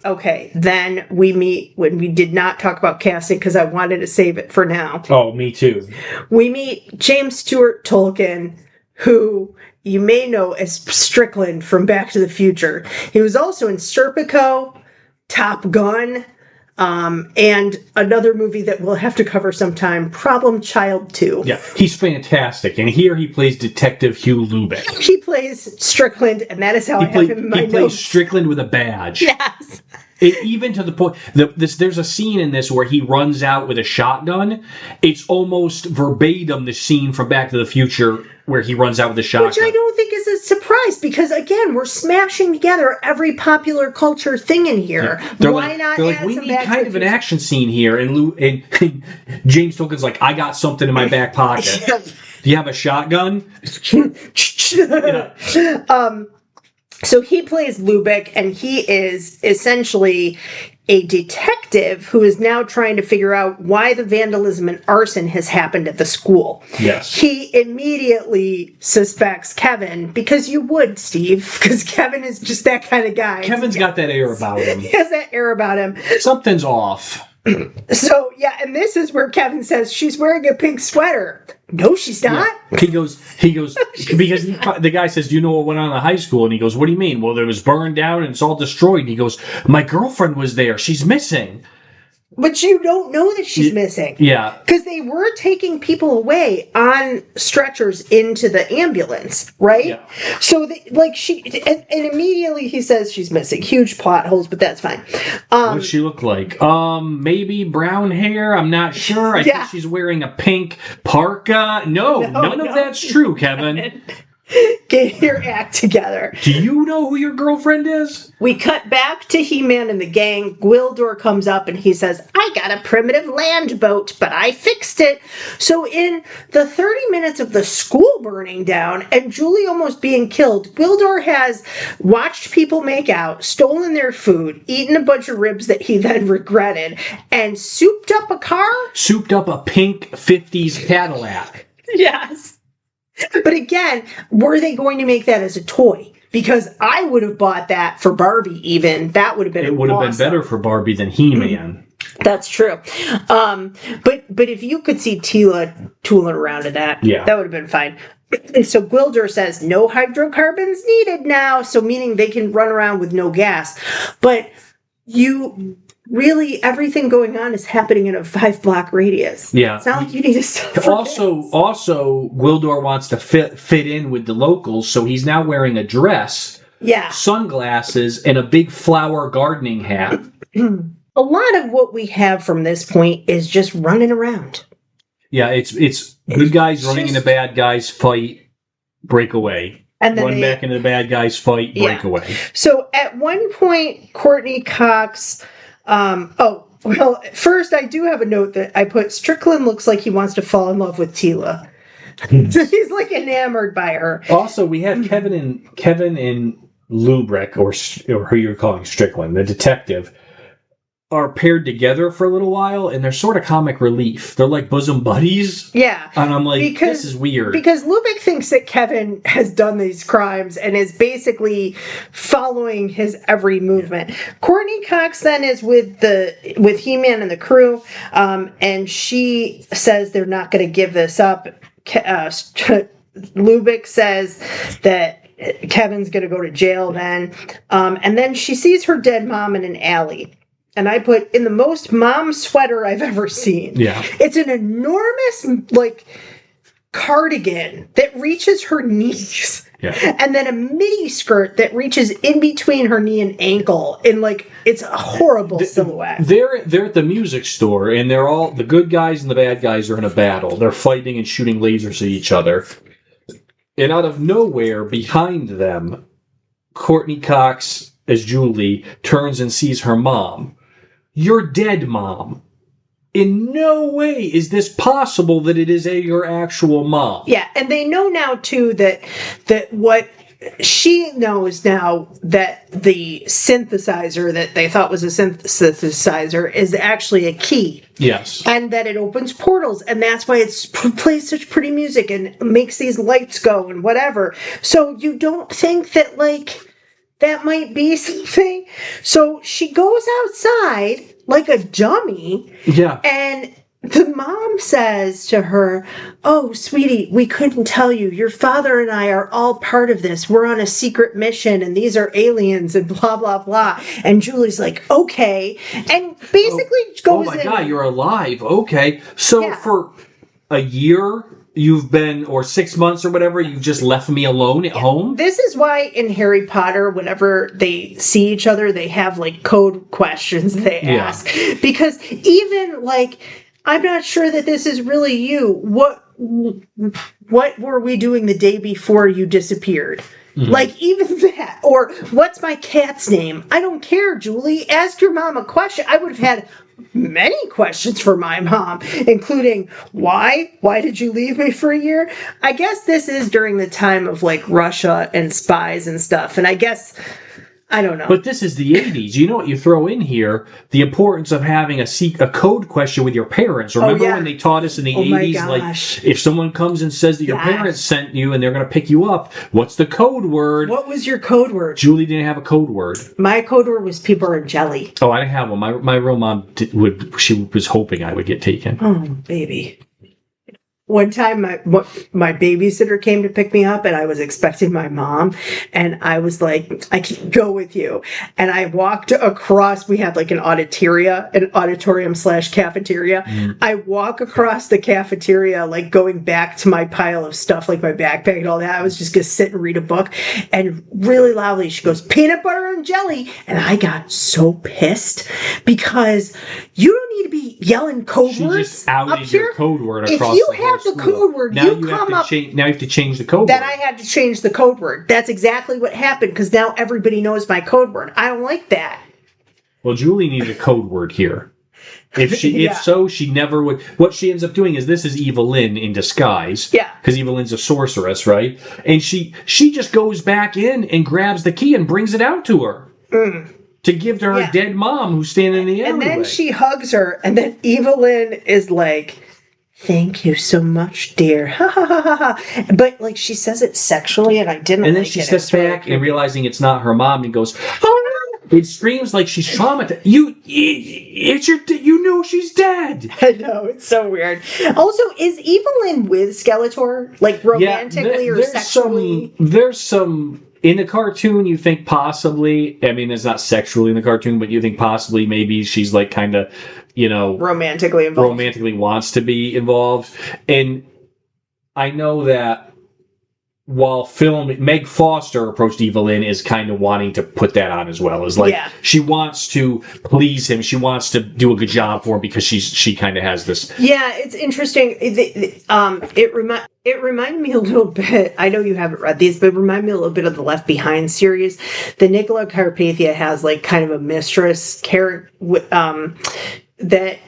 Okay, then we meet when we did not talk about casting because I wanted to save it for now. Oh, me too. We meet James Stewart Tolkien, who you may know as Strickland from Back to the Future. He was also in Serpico, Top Gun, and another movie that we'll have to cover sometime, Problem Child 2. Yeah, he's fantastic. And here he plays Detective Hugh Lubick. He plays Strickland, and that is how I have him in my notes. He plays Strickland with a badge. Yes. Even to the point, there's a scene in this where he runs out with a shotgun. It's almost verbatim the scene from Back to the Future where he runs out with a shotgun. Which I don't think is a surprise because, again, we're smashing together every popular culture thing in here. Yeah. Why not add we some need Back kind of an action scene here. And James Tolkien's like, I got something in my back pocket. Do you have a shotgun? So he plays Lubick, and he is essentially a detective who is now trying to figure out why the vandalism and arson has happened at the school. Yes. He immediately suspects Kevin, because you would, Steve, because Kevin is just that kind of guy. Kevin's got that air about him. He has that air about him. Something's off. So, yeah, and this is where Kevin says she's wearing a pink sweater. No, she's not. Yeah. He goes, because the guy says, do you know what went on in high school? And he goes, what do you mean? Well, it was burned down and it's all destroyed. And he goes, my girlfriend was there. She's missing. But you don't know that she's missing. Yeah. Because they were taking people away on stretchers into the ambulance, right? Yeah. So, and immediately he says she's missing. Huge plot holes, but that's fine. What does she look like? Maybe brown hair. I'm not sure. I think she's wearing a pink parka. No, none of that's true, Kevin. Get your act together. Do you know who your girlfriend is? We cut back to He-Man and the gang. Gwildor comes up and he says, I got a primitive land boat, but I fixed it. So in the 30 minutes of the school burning down and Julie almost being killed, Gwildor has watched people make out, stolen their food, eaten a bunch of ribs that he then regretted, and souped up a car? Souped up a pink 50s Cadillac. Yes. But again, were they going to make that as a toy? Because I would have bought that for Barbie even. That would have been It would have been better for Barbie than He-Man. That's true. But if you could see Teela tooling around in that, that would have been fine. So Gwildor says, no hydrocarbons needed now. So meaning they can run around with no gas. But really, everything going on is happening in a 5-block radius. Yeah. It's not like you need to stop. Also, Gwildor wants to fit in with the locals, so he's now wearing a dress, sunglasses, and a big flower gardening hat. A lot of what we have from this point is just running around. Yeah, it's good guys running into bad guys, fight, break away. And then run back into the bad guys, fight, break away. So at one point, Courtney Cox... first I do have a note that I put, Strickland looks like he wants to fall in love with Teela. So he's like enamored by her. Also, we have Kevin and Lubrick, or who you're calling Strickland, the detective, are paired together for a little while, and they're sort of comic relief. They're like bosom buddies. Yeah. And I'm like, this is weird. Because Lubick thinks that Kevin has done these crimes and is basically following his every movement. Courtney Cox then is with He-Man and the crew, and she says they're not going to give this up. Lubick says that Kevin's going to go to jail then. And then she sees her dead mom in an alley. And I put, in the most mom sweater I've ever seen. Yeah. It's an enormous, cardigan that reaches her knees. Yeah. And then a midi skirt that reaches in between her knee and ankle. And, it's a horrible silhouette. They're at the music store, and they're all, the good guys and the bad guys are in a battle. They're fighting and shooting lasers at each other. And out of nowhere, behind them, Courtney Cox, as Julie, turns and sees her mom. You're dead, Mom. In no way is this possible that it is your actual mom. Yeah, and they know now, too, that what she knows now, that the synthesizer that they thought was a synthesizer is actually a key. Yes. And that it opens portals, and that's why it plays such pretty music and makes these lights go and whatever. So you don't think that, that might be something. So she goes outside like a dummy. Yeah. And the mom says to her, oh, sweetie, we couldn't tell you. Your father and I are all part of this. We're on a secret mission, and these are aliens, and blah, blah, blah. And Julie's like, okay. And basically goes in. Oh, my God, you're alive. Okay. So for a year... you've been, or 6 months or whatever, you've just left me alone at home? This is why in Harry Potter, whenever they see each other, they have code questions they ask. Because even I'm not sure that this is really you. What were we doing the day before you disappeared? Mm-hmm. Even that. Or what's my cat's name? I don't care, Julie. Ask your mom a question. I would have had many questions for my mom, including why did you leave me for a year? I guess this is during the time of Russia and spies and stuff, and I guess I don't know. But this is the 80s. You know what you throw in here? The importance of having a code question with your parents. Remember when they taught us in the 80s, like, if someone comes and says that your parents sent you and they're going to pick you up, what's the code word? What was your code word? Julie didn't have a code word. My code word was people are jelly. Oh, I didn't have one. My real mom she was hoping I would get taken. Oh, baby. One time, my babysitter came to pick me up, and I was expecting my mom, and I was like, I can't go with you. And I walked across, we had like an auditorium/cafeteria. I walk across the cafeteria, like going back to my pile of stuff, like my backpack and all that. I was just going to sit and read a book. And really loudly, she goes, peanut butter and jelly. And I got so pissed because you don't need to be yelling code words. She just outed your code word across the whole the code word. Now you have to change the code word. Then I had to change the code word. That's exactly what happened because now everybody knows my code word. I don't like that. Well, Julie needed a code word here. If so, she never would. What she ends up doing is this is Evil-Lyn in disguise. Yeah. Because Evil-Lyn's a sorceress, right? And she just goes back in and grabs the key and brings it out to her. To give to her dead mom who's standing in the alleyway. And then she hugs her, and then Evil-Lyn is like, thank you so much, dear. Ha ha ha ha ha. But like she says it sexually, and I didn't. And then she steps back and realizing it's not her mom, and goes, "Oh!" It screams like she's traumatized. You know she's dead. I know, it's so weird. Also, is Evil-Lyn with Skeletor, like romantically or sexually? There's some. In the cartoon, you think possibly, I mean, it's not sexually in the cartoon, but you think possibly maybe she's like kind of, romantically involved. Romantically wants to be involved. And I know that while Meg Foster approached Evil-Lyn is kind of wanting to put that on as well. Is like, she wants to please him. She wants to do a good job for him because she kind of has this. Yeah, it's interesting. It reminded me a little bit, I know you haven't read these, but it reminded me a little bit of the Left Behind series. The Nicola Carpathia has like kind of a mistress character that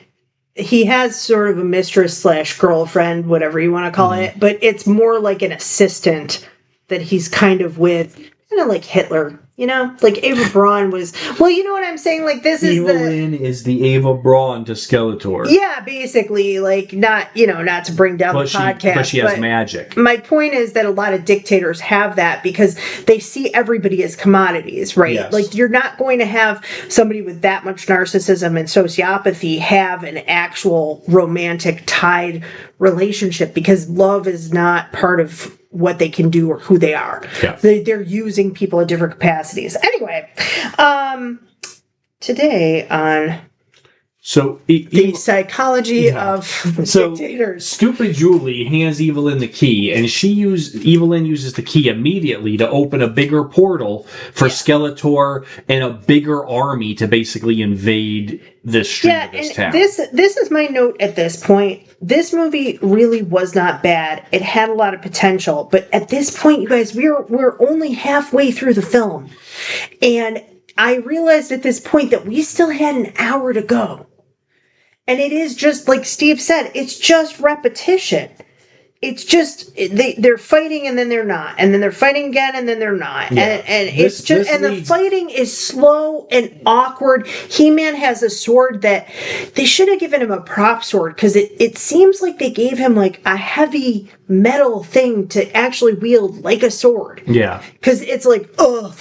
he has sort of a mistress / girlfriend, whatever you want to call it, but it's more like an assistant that he's kind of with, kind of like Hitler. Like Ava Braun was. Well, you know what I'm saying. Like this is Evil-Lyn is the Ava Braun to Skeletor. Yeah, basically, like not to bring down the podcast, but she has magic. My point is that a lot of dictators have that because they see everybody as commodities, right? Yes. Like you're not going to have somebody with that much narcissism and sociopathy have an actual romantic tied relationship because love is not part of what they can do or who they are. Yeah. They're using people at different capacities. Anyway, today on the psychology of dictators. Stupid Julie hands Evil-Lyn the key, and Evil-Lyn uses the key immediately to open a bigger portal for Skeletor and a bigger army to basically invade this street of this town. This is my note at this point. This movie really was not bad. It had a lot of potential, but at this point, you guys, we're only halfway through the film, and I realized at this point that we still had an hour to go. And it is just, like Steve said, it's just repetition. It's just, they're fighting and then they're not. And then they're fighting again and then they're not. Yeah. And the fighting is slow and awkward. He-Man has a sword that they should have given him a prop sword because it seems like they gave him like a heavy metal thing to actually wield like a sword. Yeah. Because it's like, ugh.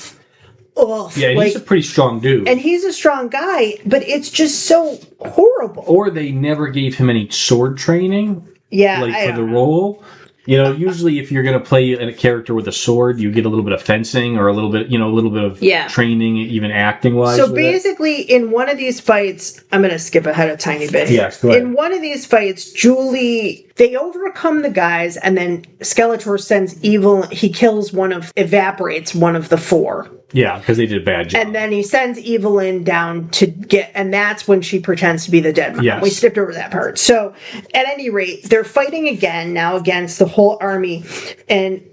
Yeah, he's a pretty strong dude. And he's a strong guy, but it's just so horrible. Or they never gave him any sword training. Yeah, for the role. Usually if you're going to play a character with a sword, you get a little bit of fencing or a little bit of training, even acting-wise. So basically, in one of these fights, I'm going to skip ahead a tiny bit. Yes, go ahead. In one of these fights, they overcome the guys, and then Skeletor sends he evaporates one of the four. Yeah, because they did a bad job. And then he sends Evil-Lyn down and that's when she pretends to be the dead mom. Yes. We skipped over that part. So, at any rate, they're fighting again now against the whole army, and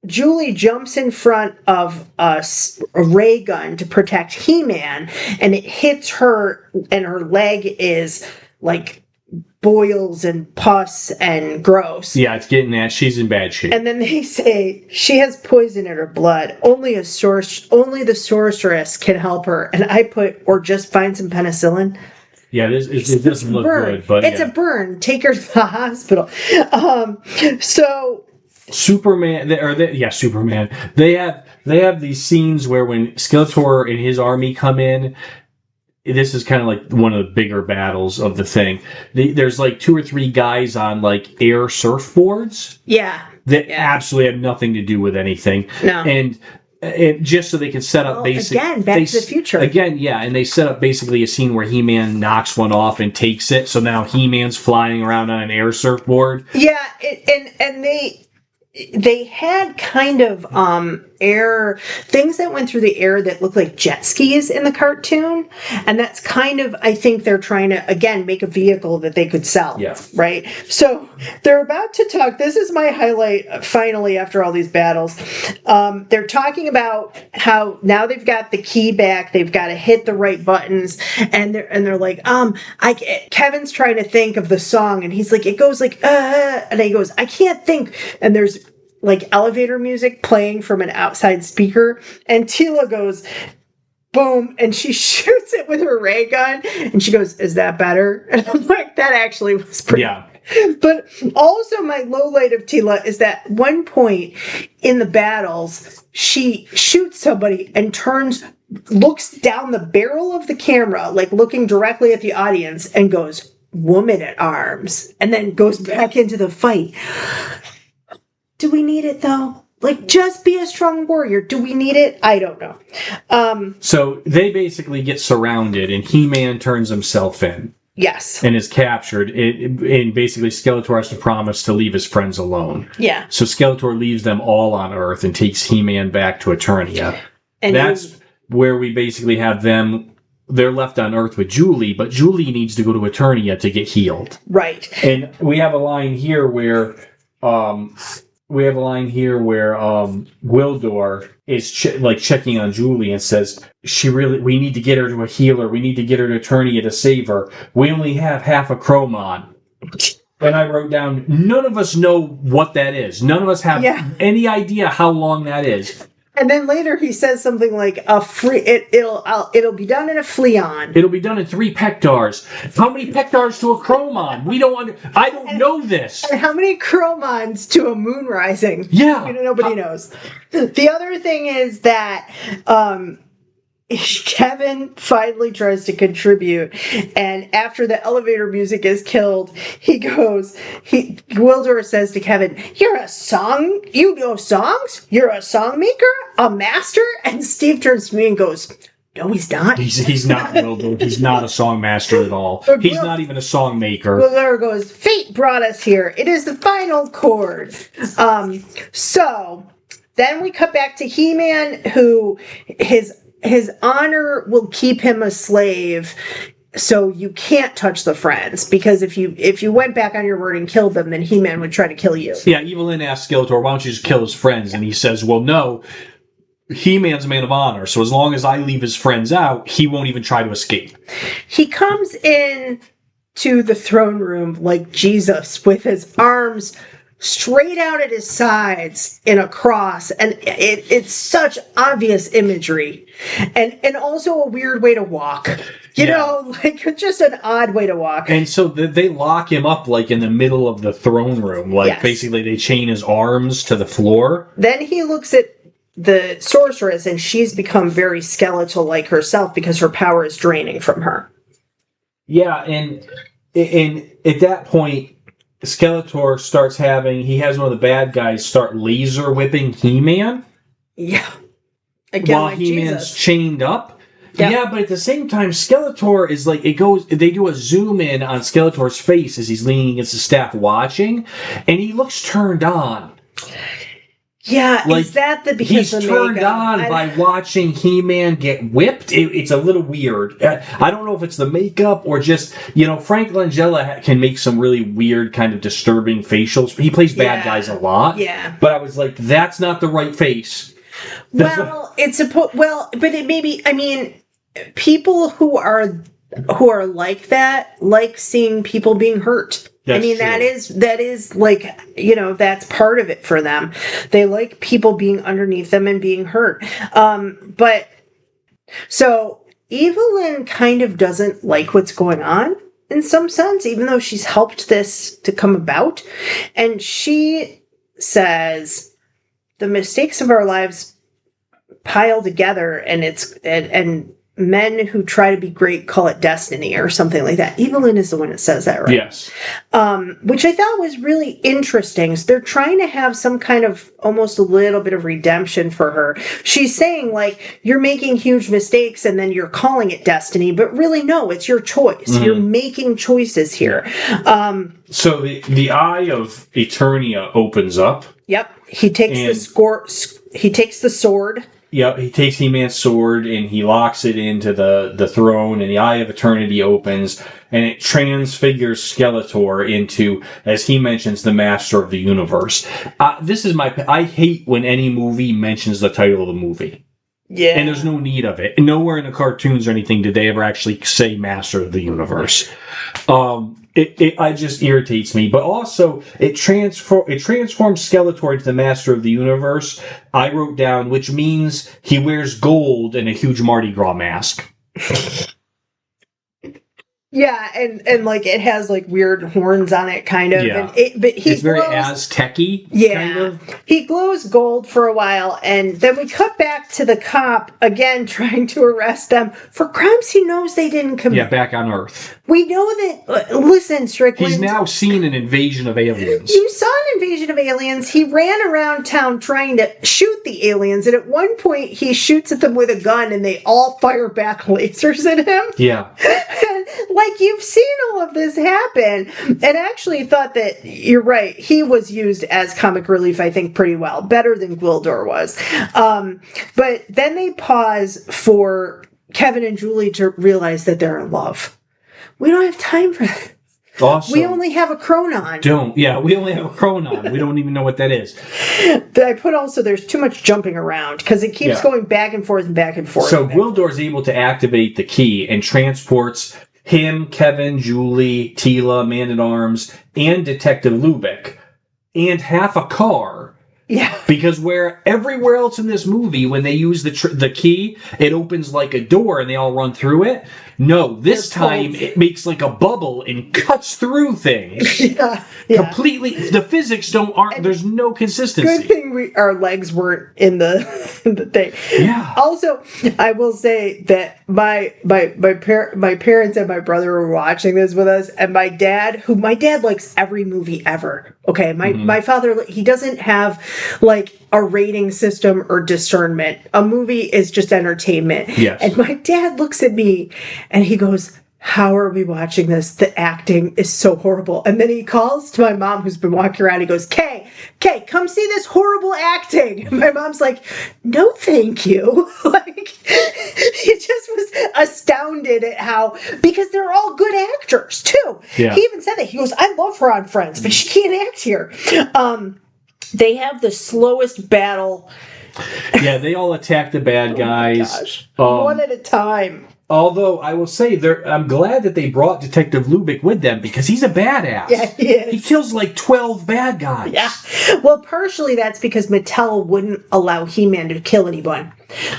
Julie jumps in front of a ray gun to protect He-Man, and it hits her, and her leg is like boils and pus and gross. Yeah, it's getting that. She's in bad shape. And then they say she has poison in her blood. Only the sorceress can help her. And I put, or just find some penicillin. Yeah, it doesn't look good, but it's a burn. Take her to the hospital. So Superman, Superman. They have these scenes where when Skeletor and his army come in. This is kind of like one of the bigger battles of the thing. There's like 2 or 3 guys on like air surfboards. Yeah. That absolutely have nothing to do with anything. No. And just so they can set up again, Back to the Future. Again, yeah, and they set up basically a scene where He-Man knocks one off and takes it. So now He-Man's flying around on an air surfboard. Yeah, and they had kind of air things that went through the air that looked like jet skis in the cartoon, and that's kind of, I think they're trying to again make a vehicle that they could sell. Yeah. Right. So they're about to talk. This is my highlight. Finally, after all these battles, they're talking about how now they've got the key back. They've got to hit the right buttons, and they're like, Kevin's trying to think of the song, and he's like, it goes like, and he goes, I can't think, and there's like elevator music playing from an outside speaker, and Teela goes, boom, and she shoots it with her ray gun, and she goes, is that better? And I'm like, that actually was pretty. Yeah. But also my low light of Teela is that one point in the battles, she shoots somebody and looks down the barrel of the camera, like looking directly at the audience, and goes, woman at arms, and then goes back into the fight. Do we need it, though? Like, just be a strong warrior. Do we need it? I don't know. So they basically get surrounded, and He-Man turns himself in. Yes. And is captured. And basically, Skeletor has to promise to leave his friends alone. Yeah. So Skeletor leaves them all on Earth and takes He-Man back to Eternia. And that's where we basically have them. They're left on Earth with Julie, but Julie needs to go to Eternia to get healed. Right. And we have a line here where Wildor is checking on Julie and says, we need to get her to a healer. We need to get her to Eternia to save her. We only have half a Chromon. And I wrote down, none of us know what that is. None of us have any idea how long that is. And then later he says something like it'll be done in a Fleon. It'll be done in 3 Pectars. How many Pectars to a Chromon? I don't know this. And how many Chromons to a moon rising? Yeah. Nobody knows. The other thing is that Kevin finally tries to contribute, and after the elevator music is killed, Wildor says to Kevin, you know songs? You're a song maker? A master? And Steve turns to me and goes, no, he's not. He's not Wildor. He's not a song master at all. He's not even a song maker. Wildor goes, fate brought us here. It is the final chord. So then we cut back to He-Man, who his honor will keep him a slave, so you can't touch the friends, because if you went back on your word and killed them, then He-Man would try to kill you. Yeah, Evil-Lyn asks Skeletor, why don't you just kill his friends? And he says, well, no, He-Man's a man of honor, so as long as I leave his friends out, he won't even try to escape. He comes in to the throne room like Jesus, with his arms straight out at his sides in a cross, and it's such obvious imagery, and also a weird way to walk. You know, like just an odd way to walk. And so they lock him up like in the middle of the throne room, like basically they chain his arms to the floor. Then he looks at the sorceress, and she's become very skeletal like herself because her power is draining from her. Yeah, and at that point, Skeletor he has one of the bad guys start laser whipping He-Man. Yeah. Again, while like He-Man's Jesus. chained up. Yep. Yeah, but at the same time, Skeletor is like, they do a zoom in on Skeletor's face as he's leaning against the staff watching, and he looks turned on. Yeah, like, is that because he's the turned makeup? on by watching He-Man get whipped? It's a little weird. I don't know if it's the makeup or just, Frank Langella can make some really weird kind of disturbing facials. He plays bad guys a lot. Yeah. But I was like, that's not the right face. But it may be, people who are who are like that like seeing people being hurt. That's I mean, true. that is like, that's part of it for them. They like people being underneath them and being hurt. But so Evil-Lyn kind of doesn't like what's going on in some sense, even though she's helped this to come about. And she says the mistakes of our lives pile together, and and men who try to be great call it destiny or something like that. Evil-Lyn is the one that says that, right? Yes. Which I thought was really interesting. So they're trying to have some kind of almost a little bit of redemption for her. She's saying, like, you're making huge mistakes and then you're calling it destiny, but really, no, it's your choice. Mm-hmm. You're making choices here. So the eye of Eternia opens up. Yep. He takes the sword. Yep, he takes He-Man's sword and he locks it into the throne, and the Eye of Eternity opens, and it transfigures Skeletor into, as he mentions, the Master of the Universe. I hate when any movie mentions the title of the movie. Yeah. And there's no need of it. Nowhere in the cartoons or anything did they ever actually say Master of the Universe. It just irritates me. But also, it transforms Skeletor into the Master of the Universe. I wrote down, which means he wears gold and a huge Mardi Gras mask. Yeah, and like it has like weird horns on it, kind of. Yeah. But it's very Aztec-y. Yeah. Kind of. He glows gold for a while, and then we cut back to the cop again trying to arrest them for crimes he knows they didn't commit. Yeah, back on Earth. We know that. Listen, Strickland. He's now seen an invasion of aliens. You saw an invasion of aliens. He ran around town trying to shoot the aliens, and at one point he shoots at them with a gun, and they all fire back lasers at him. Yeah. And, like, you've seen all of this happen, and actually thought that you're right. He was used as comic relief, I think, pretty well, better than Gwildor was. But then they pause for Kevin and Julie to realize that they're in love. We don't have time for that. Awesome. We only have a Chronon. We only have a Chronon. We don't even know what that is. I put also there's too much jumping around because it keeps going back and forth and back and forth. So Gwildor's able to activate the key and transports him, Kevin, Julie, Teela, Man-at-Arms, and Detective Lubick, and half a car. Yeah. Because everywhere else in this movie, when they use the key, it opens like a door and they all run through it. No, this time it makes like a bubble and cuts through things. Yeah. Completely. The physics there's no consistency. Good thing our legs weren't in the thing. Yeah. Also, I will say that my parents and my brother were watching this with us, and my dad likes every movie ever. Okay, my father, he doesn't have like a rating system or discernment. A movie is just entertainment. Yes. And my dad looks at me and he goes, "How are we watching this? The acting is so horrible." And then he calls to my mom, who's been walking around. He goes, Kay, come see this horrible acting. And my mom's like, "No, thank you." Like, he just was astounded at how, because they're all good actors too. Yeah. He even said that. He goes, "I love her on Friends, but she can't act here." They have the slowest battle. Yeah, they all attack the bad guys. Oh my gosh. One at a time. Although, I will say, I'm glad that they brought Detective Lubick with them, because he's a badass. Yeah, he is. He kills like 12 bad guys. Yeah. Well, partially that's because Mattel wouldn't allow He-Man to kill anyone.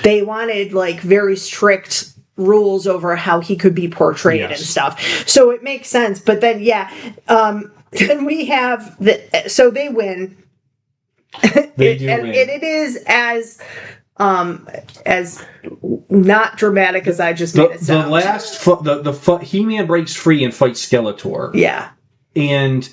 They wanted, like, very strict rules over how he could be portrayed and stuff. So it makes sense. But then, then we have so they win. They do win. And it is as not dramatic as I just made it sound. The last He-Man breaks free and fights Skeletor. Yeah. And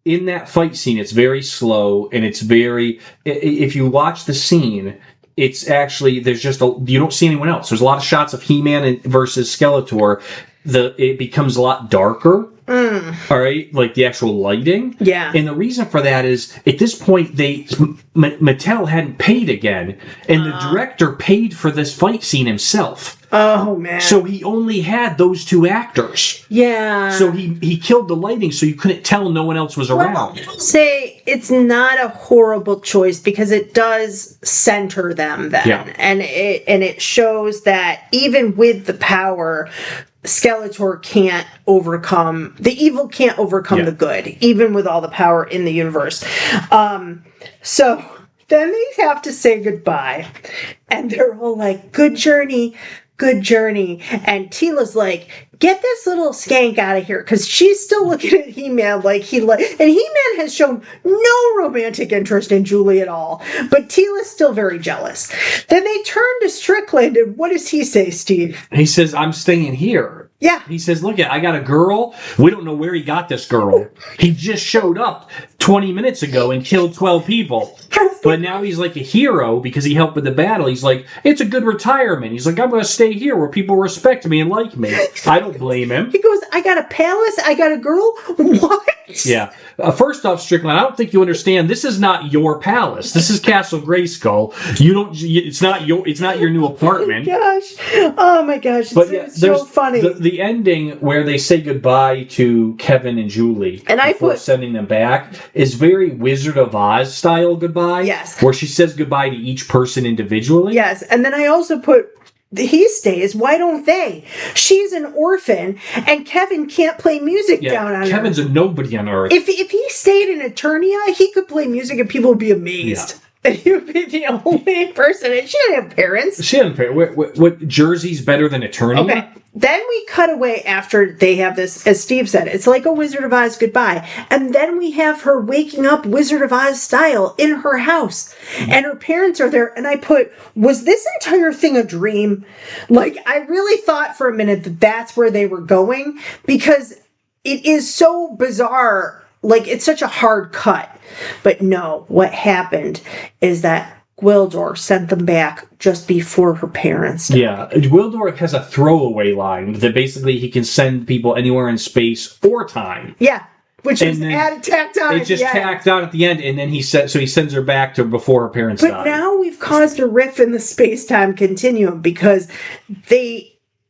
in that fight scene, it's very slow, and it's very, if you watch the scene, it's actually, you don't see anyone else. There's a lot of shots of He-Man versus Skeletor. It becomes a lot darker. All right, like the actual lighting. Yeah. And the reason for that is, at this point, Mattel hadn't paid again, and the director paid for this fight scene himself. Oh, man. So he only had those two actors. Yeah. So he killed the lighting, so you couldn't tell no one else was around. Well, say it's not a horrible choice because it does center them then. Yeah. And it shows that even with the power, Skeletor can't overcome the evil, can't overcome the good, even with all the power in the universe. So then they have to say goodbye, and they're all like, "Good journey, good journey." And Teela's like, "Get this little skank out of here," because she's still looking at He-Man and He-Man has shown no romantic interest in Julie at all, but Teela's still very jealous. Then they turn to Strickland, and what does he say, Steve? He says, "I'm staying here." Yeah. He says, "Look, I got a girl. We don't know where he got this girl. He just showed up 20 minutes ago and killed 12 people. But now he's like a hero because he helped with the battle." He's like, "It's a good retirement." He's like, "I'm going to stay here where people respect me and like me." I don't blame him. He goes, "I got a palace. I got a girl." What? Yeah. First off, Strickland, I don't think you understand. This is not your palace. This is Castle Grayskull. It's not your new apartment. Oh my gosh. It's so funny. The ending where they say goodbye to Kevin and Julie before sending them back is very Wizard of Oz style goodbye. Yes. Where she says goodbye to each person individually. Yes. And then I also put, he stays, why don't they? She's an orphan, and Kevin can't play music down on Kevin's her. a nobody on Earth. If he stayed in Eternia, he could play music and people would be amazed. Yeah. He would be the only person, and she didn't have parents. She didn't pay. What Jersey's better than Eternia? Okay. Then we cut away after they have this, as Steve said, it's like a Wizard of Oz goodbye. And then we have her waking up Wizard of Oz style in her house. And her parents are there. And I put, was this entire thing a dream? Like, I really thought for a minute that that's where they were going, because it is so bizarre. Like, it's such a hard cut. But no, what happened is that Gwildor sent them back just before her parents died. Yeah, Gwildor has a throwaway line that basically he can send people anywhere in space or time. Yeah, which is tacked on. It's just tacked on at the end, and then he sends her back to before her parents died. But now we've caused a rift in the space-time continuum because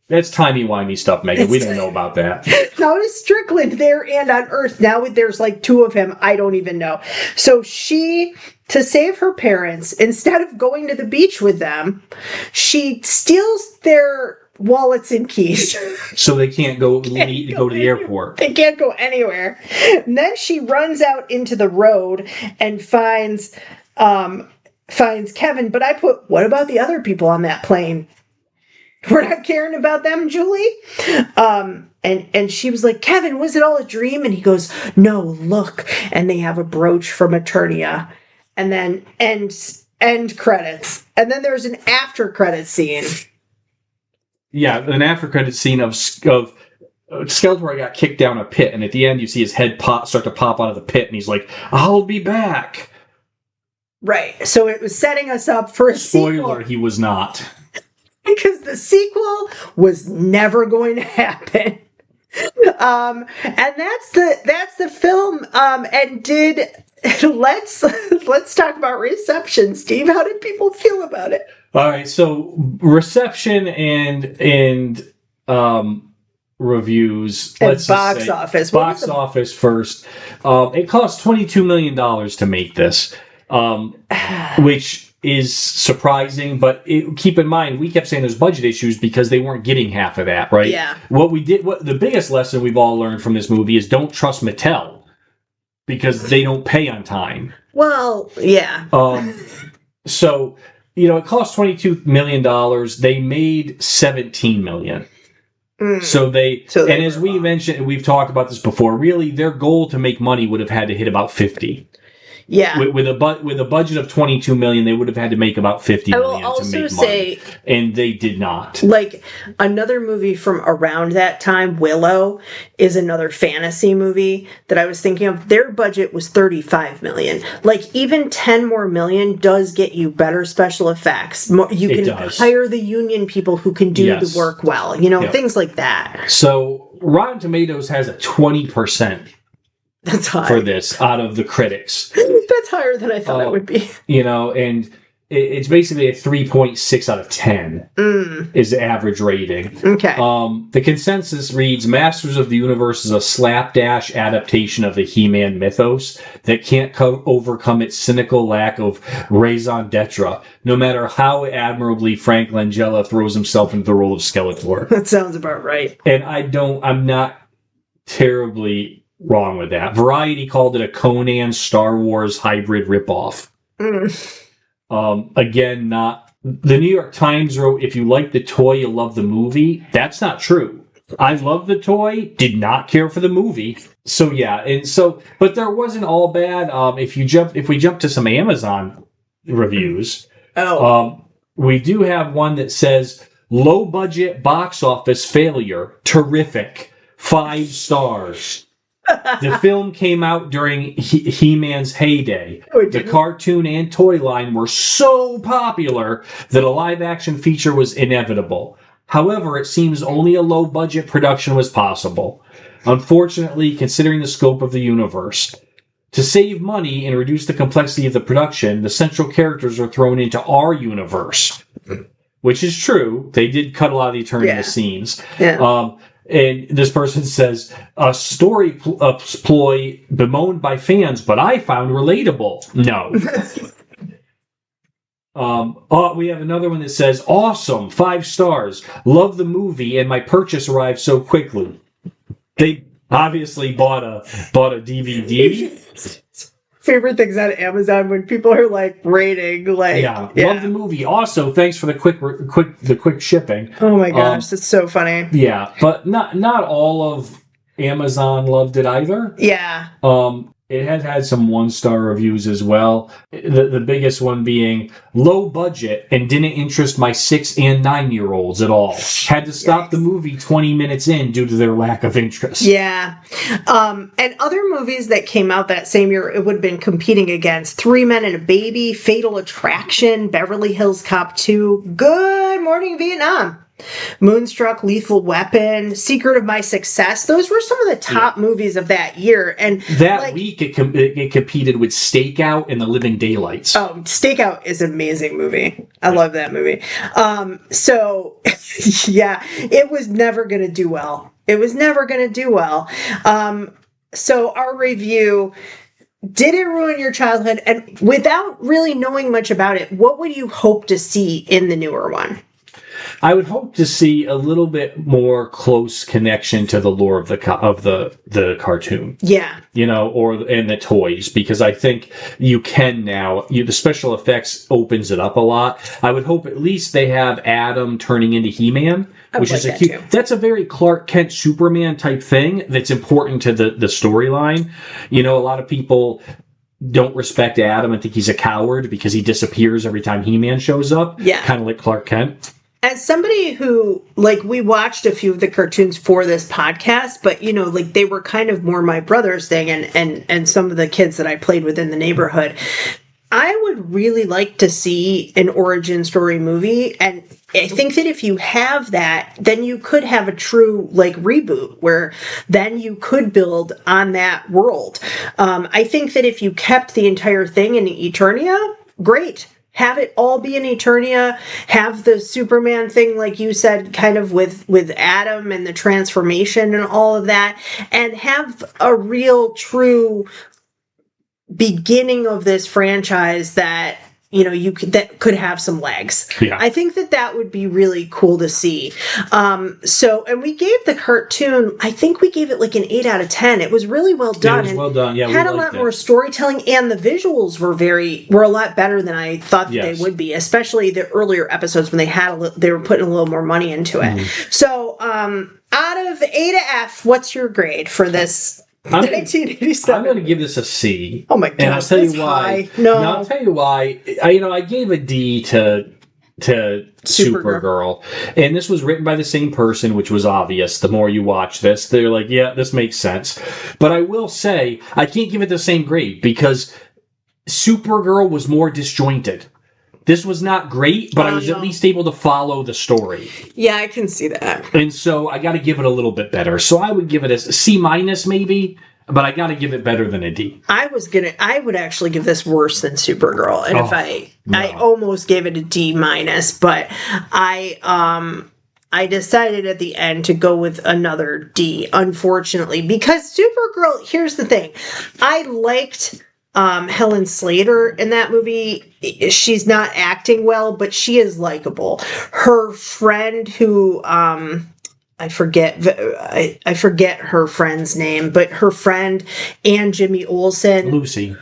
that's timey-wimey stuff, Megan. We don't know about that. How is Strickland there and on Earth? Now there's like two of him. I don't even know. So she, to save her parents, instead of going to the beach with them, she steals their wallets and keys. So they can't go to the airport. They can't go anywhere. And then she runs out into the road and finds Kevin. But I put, what about the other people on that plane? We're not caring about them, Julie. And she was like, "Kevin, was it all a dream?" And he goes, "No, look." And they have a brooch from Eternia. And then end credits. And then there's an after credit scene. Yeah, an after credit scene of Skeletor got kicked down a pit, and at the end you see his head start to pop out of the pit, and he's like, "I'll be back." Right. So it was setting us up for a Spoiler, sequel. he was not. Because the sequel was never going to happen. And that's the film. Let's talk about reception, Steve. How did people feel about it? All right, so reception and reviews. And box office. Box office first. It cost $22 million to make this, which is surprising, but keep in mind, we kept saying there's budget issues because they weren't getting half of that, right? Yeah. What the biggest lesson we've all learned from this movie is don't trust Mattel because they don't pay on time. Well, yeah. So, it cost $22 million. They made $17 million. And as we mentioned, we've talked about this before, really their goal to make money would have had to hit about 50. Yeah. With a budget of $22 million, they would have had to make about $50 million to make money. And they did not. Like, another movie from around that time, Willow, is another fantasy movie that I was thinking of. Their budget was $35 million. Like, even $10 more million does get you better special effects. You can hire the union people who can do the work well. Things like that. So, Rotten Tomatoes has a 20%. That's high. For this, out of the critics. That's higher than I thought it would be. And it's basically a 3.6 out of 10 is the average rating. Okay. The consensus reads, Masters of the Universe is a slapdash adaptation of the He-Man mythos that can't overcome its cynical lack of raison d'etre, no matter how admirably Frank Langella throws himself into the role of Skeletor. That sounds about right. And I'm not terribly wrong with that. Variety called it a Conan Star Wars hybrid ripoff. Again, not the New York Times wrote, if you like the toy, you love the movie. That's not true. I love the toy, did not care for the movie. So yeah, but there wasn't all bad. If we jump to some Amazon reviews, we do have one that says low budget box office failure, terrific, 5 stars. The film came out during He-Man's heyday. The cartoon and toy line were so popular that a live-action feature was inevitable. However, it seems only a low-budget production was possible. Unfortunately, considering the scope of the universe. To save money and reduce the complexity of the production, the central characters are thrown into our universe. Which is true. They did cut a lot of the Eternia scenes. Yeah. And this person says, a story ploy bemoaned by fans, but I found relatable. No. We have another one that says, awesome, 5 stars. Love the movie, and my purchase arrived so quickly. They obviously bought a DVD. Favorite things on Amazon when people are like rating, like love the movie. Also, thanks for the quick shipping. Oh my gosh, that's so funny. Yeah, but not all of Amazon loved it either. Yeah. It has had some 1-star reviews as well. The biggest one being low budget and didn't interest my 6 and 9-year-olds at all. Had to stop the movie 20 minutes in due to their lack of interest. Yeah. And other movies that came out that same year, it would have been competing against 3 Men and a Baby, Fatal Attraction, Beverly Hills Cop 2, Good Morning Vietnam, Moonstruck, Lethal Weapon, Secret of My Success. Those were some of the top movies of that year. And that week it competed with Stakeout and The Living Daylights. Oh, Stakeout is an amazing movie. I love that movie. So yeah, it was never going to do well. So our review, did it ruin your childhood? And without really knowing much about it, what would you hope to see in the newer one? I would hope to see a little bit more close connection to the lore of the cartoon. Yeah. And the toys, because I think you can now. The special effects opens it up a lot. I would hope at least they have Adam turning into He-Man, which is that's a very Clark Kent Superman type thing that's important to the storyline. A lot of people don't respect Adam and think he's a coward because he disappears every time He-Man shows up. Yeah. Kind of like Clark Kent. As somebody who, we watched a few of the cartoons for this podcast, but, they were kind of more my brother's thing and some of the kids that I played with in the neighborhood. I would really like to see an origin story movie. And I think that if you have that, then you could have a true, reboot where then you could build on that world. I think that if you kept the entire thing in Eternia, great. Have it all be in Eternia, have the Superman thing, like you said, kind of with Adam and the transformation and all of that, and have a real, true beginning of this franchise that, that could have some legs. Yeah. I think that would be really cool to see. And we gave the cartoon, I think we gave it an 8 out of 10. It was really well done. It was well done. Yeah, had a lot more storytelling, and the visuals were a lot better than I thought that they would be, especially the earlier episodes when they were putting a little more money into it. So, out of A to F, what's your grade for this? 1987. I'm going to give this a C. Oh my god! And I'll tell you why. High. No, I'll tell you why. I gave a D to Supergirl, and this was written by the same person, which was obvious. The more you watch this, they're like, yeah, this makes sense. But I will say, I can't give it the same grade because Supergirl was more disjointed. This was not great, but I was at least able to follow the story. Yeah, I can see that. And so I got to give it a little bit better. So I would give it a C- maybe. but I got to give it better than a D. I would actually give this worse than Supergirl. And I almost gave it a D minus, but I decided at the end to go with another D, unfortunately, because Supergirl, here's the thing. I liked Helen Slater in that movie. She's not acting well, but she is likable. Her friend who, I forget her friend's name, but her friend and Jimmy Olsen. Lucy.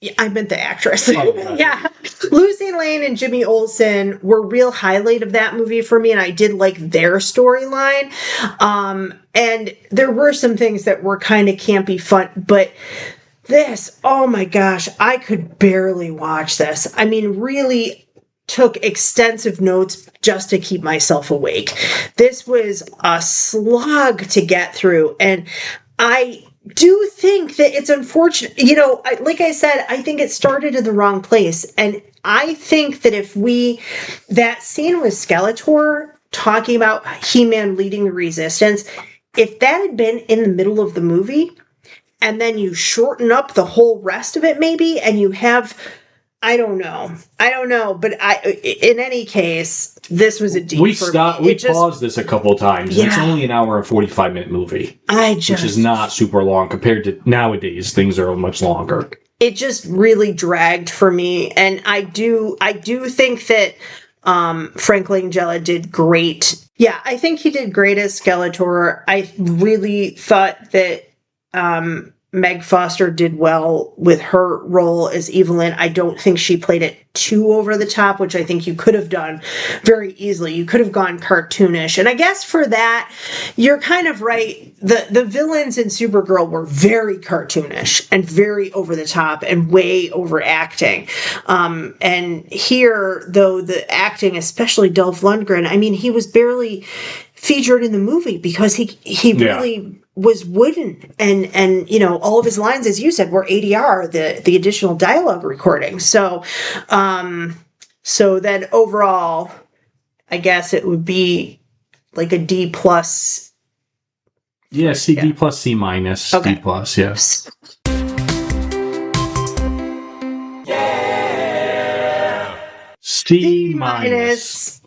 Yeah, I meant the actress. Oh, yeah. Lucy Lane and Jimmy Olsen were real highlight of that movie for me, and I did like their storyline. And there were some things that were kind of campy fun, but this, oh my gosh, I could barely watch this. I mean, really took extensive notes just to keep myself awake. This was a slog to get through, and I do think that it's unfortunate. Like I said, I think it started in the wrong place. And I think that that scene with Skeletor talking about He-Man leading the resistance, if that had been in the middle of the movie, and then you shorten up the whole rest of it maybe, and you have, I don't know. But in any case, this was a D We for stopped. me. We paused this a couple of times. Yeah. It's only an hour and 45-minute movie, which is not super long compared to nowadays. Things are much longer. It just really dragged for me, and I do think that Frank Langella did great. Yeah, I think he did great as Skeletor. I really thought that Meg Foster did well with her role as Evil-Lyn. I don't think she played it too over the top, which I think you could have done very easily. You could have gone cartoonish. And I guess for that, you're kind of right. The villains in Supergirl were very cartoonish and very over the top and way overacting. And here, though, the acting, especially Dolph Lundgren, I mean, he was barely featured in the movie because he really was wooden, and all of his lines, as you said, were ADR, the additional dialogue recording. So then overall, I guess it would be like a D plus. Yeah, D plus, C minus, okay. D plus, yes. C minus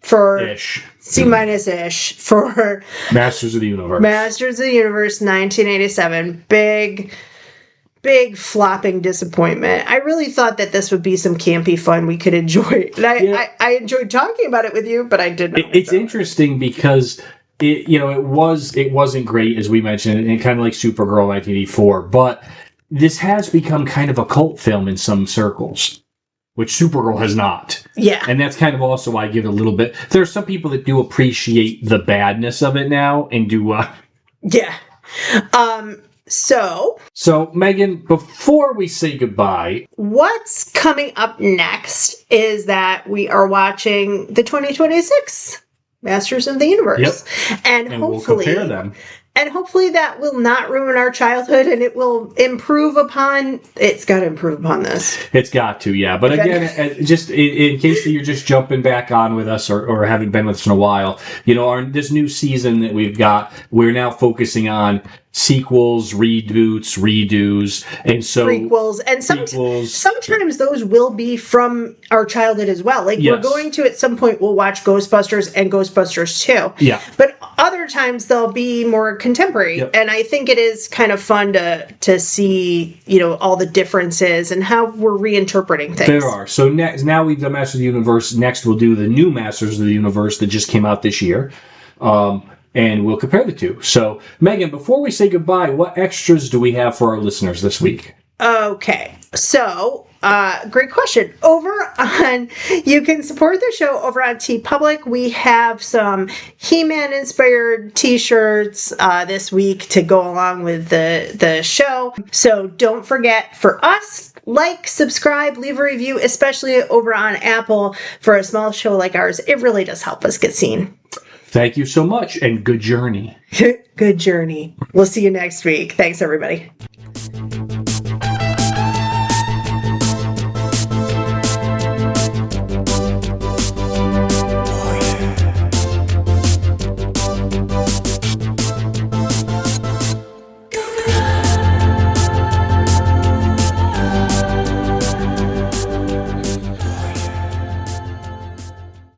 for ish. C minus ish for Masters of the Universe. Masters of the Universe 1987. Big flopping disappointment. I really thought that this would be some campy fun we could enjoy. And I enjoyed talking about it with you, but I didn't. It's interesting because it wasn't great, as we mentioned, and kind of like Supergirl 1984, but this has become kind of a cult film in some circles, which Supergirl has not. Yeah. And that's kind of also why I give it a little bit. There are some people that do appreciate the badness of it now and do... Yeah. So, Megan, before we say goodbye... What's coming up next is that we are watching the 2026 Masters of the Universe. Yep. And hopefully... we'll compare them. And hopefully that will not ruin our childhood, and it will improve upon... It's got to improve upon this. It's got to, yeah. But again, just in case that you're just jumping back on with us or haven't been with us in a while, this new season that we've got, we're now focusing on sequels, reboots, redos, and so... Prequels. And sometimes those will be from our childhood as well. Like, we're going to, at some point, we'll watch Ghostbusters and Ghostbusters 2. Yeah. But other times they'll be more contemporary. Yep. And I think it is kind of fun to see, all the differences and how we're reinterpreting things. There are. So now we've done Masters of the Universe. Next we'll do the new Masters of the Universe that just came out this year. And we'll compare the two. So, Megan, before we say goodbye, what extras do we have for our listeners this week? Okay. So, great question. You can support the show over on TeePublic. We have some He-Man inspired t-shirts this week to go along with the show. So don't forget, for us, like, subscribe, leave a review, especially over on Apple. For a small show like ours, it really does help us get seen. Thank you so much, and good journey. Good journey. We'll see you next week. Thanks, everybody.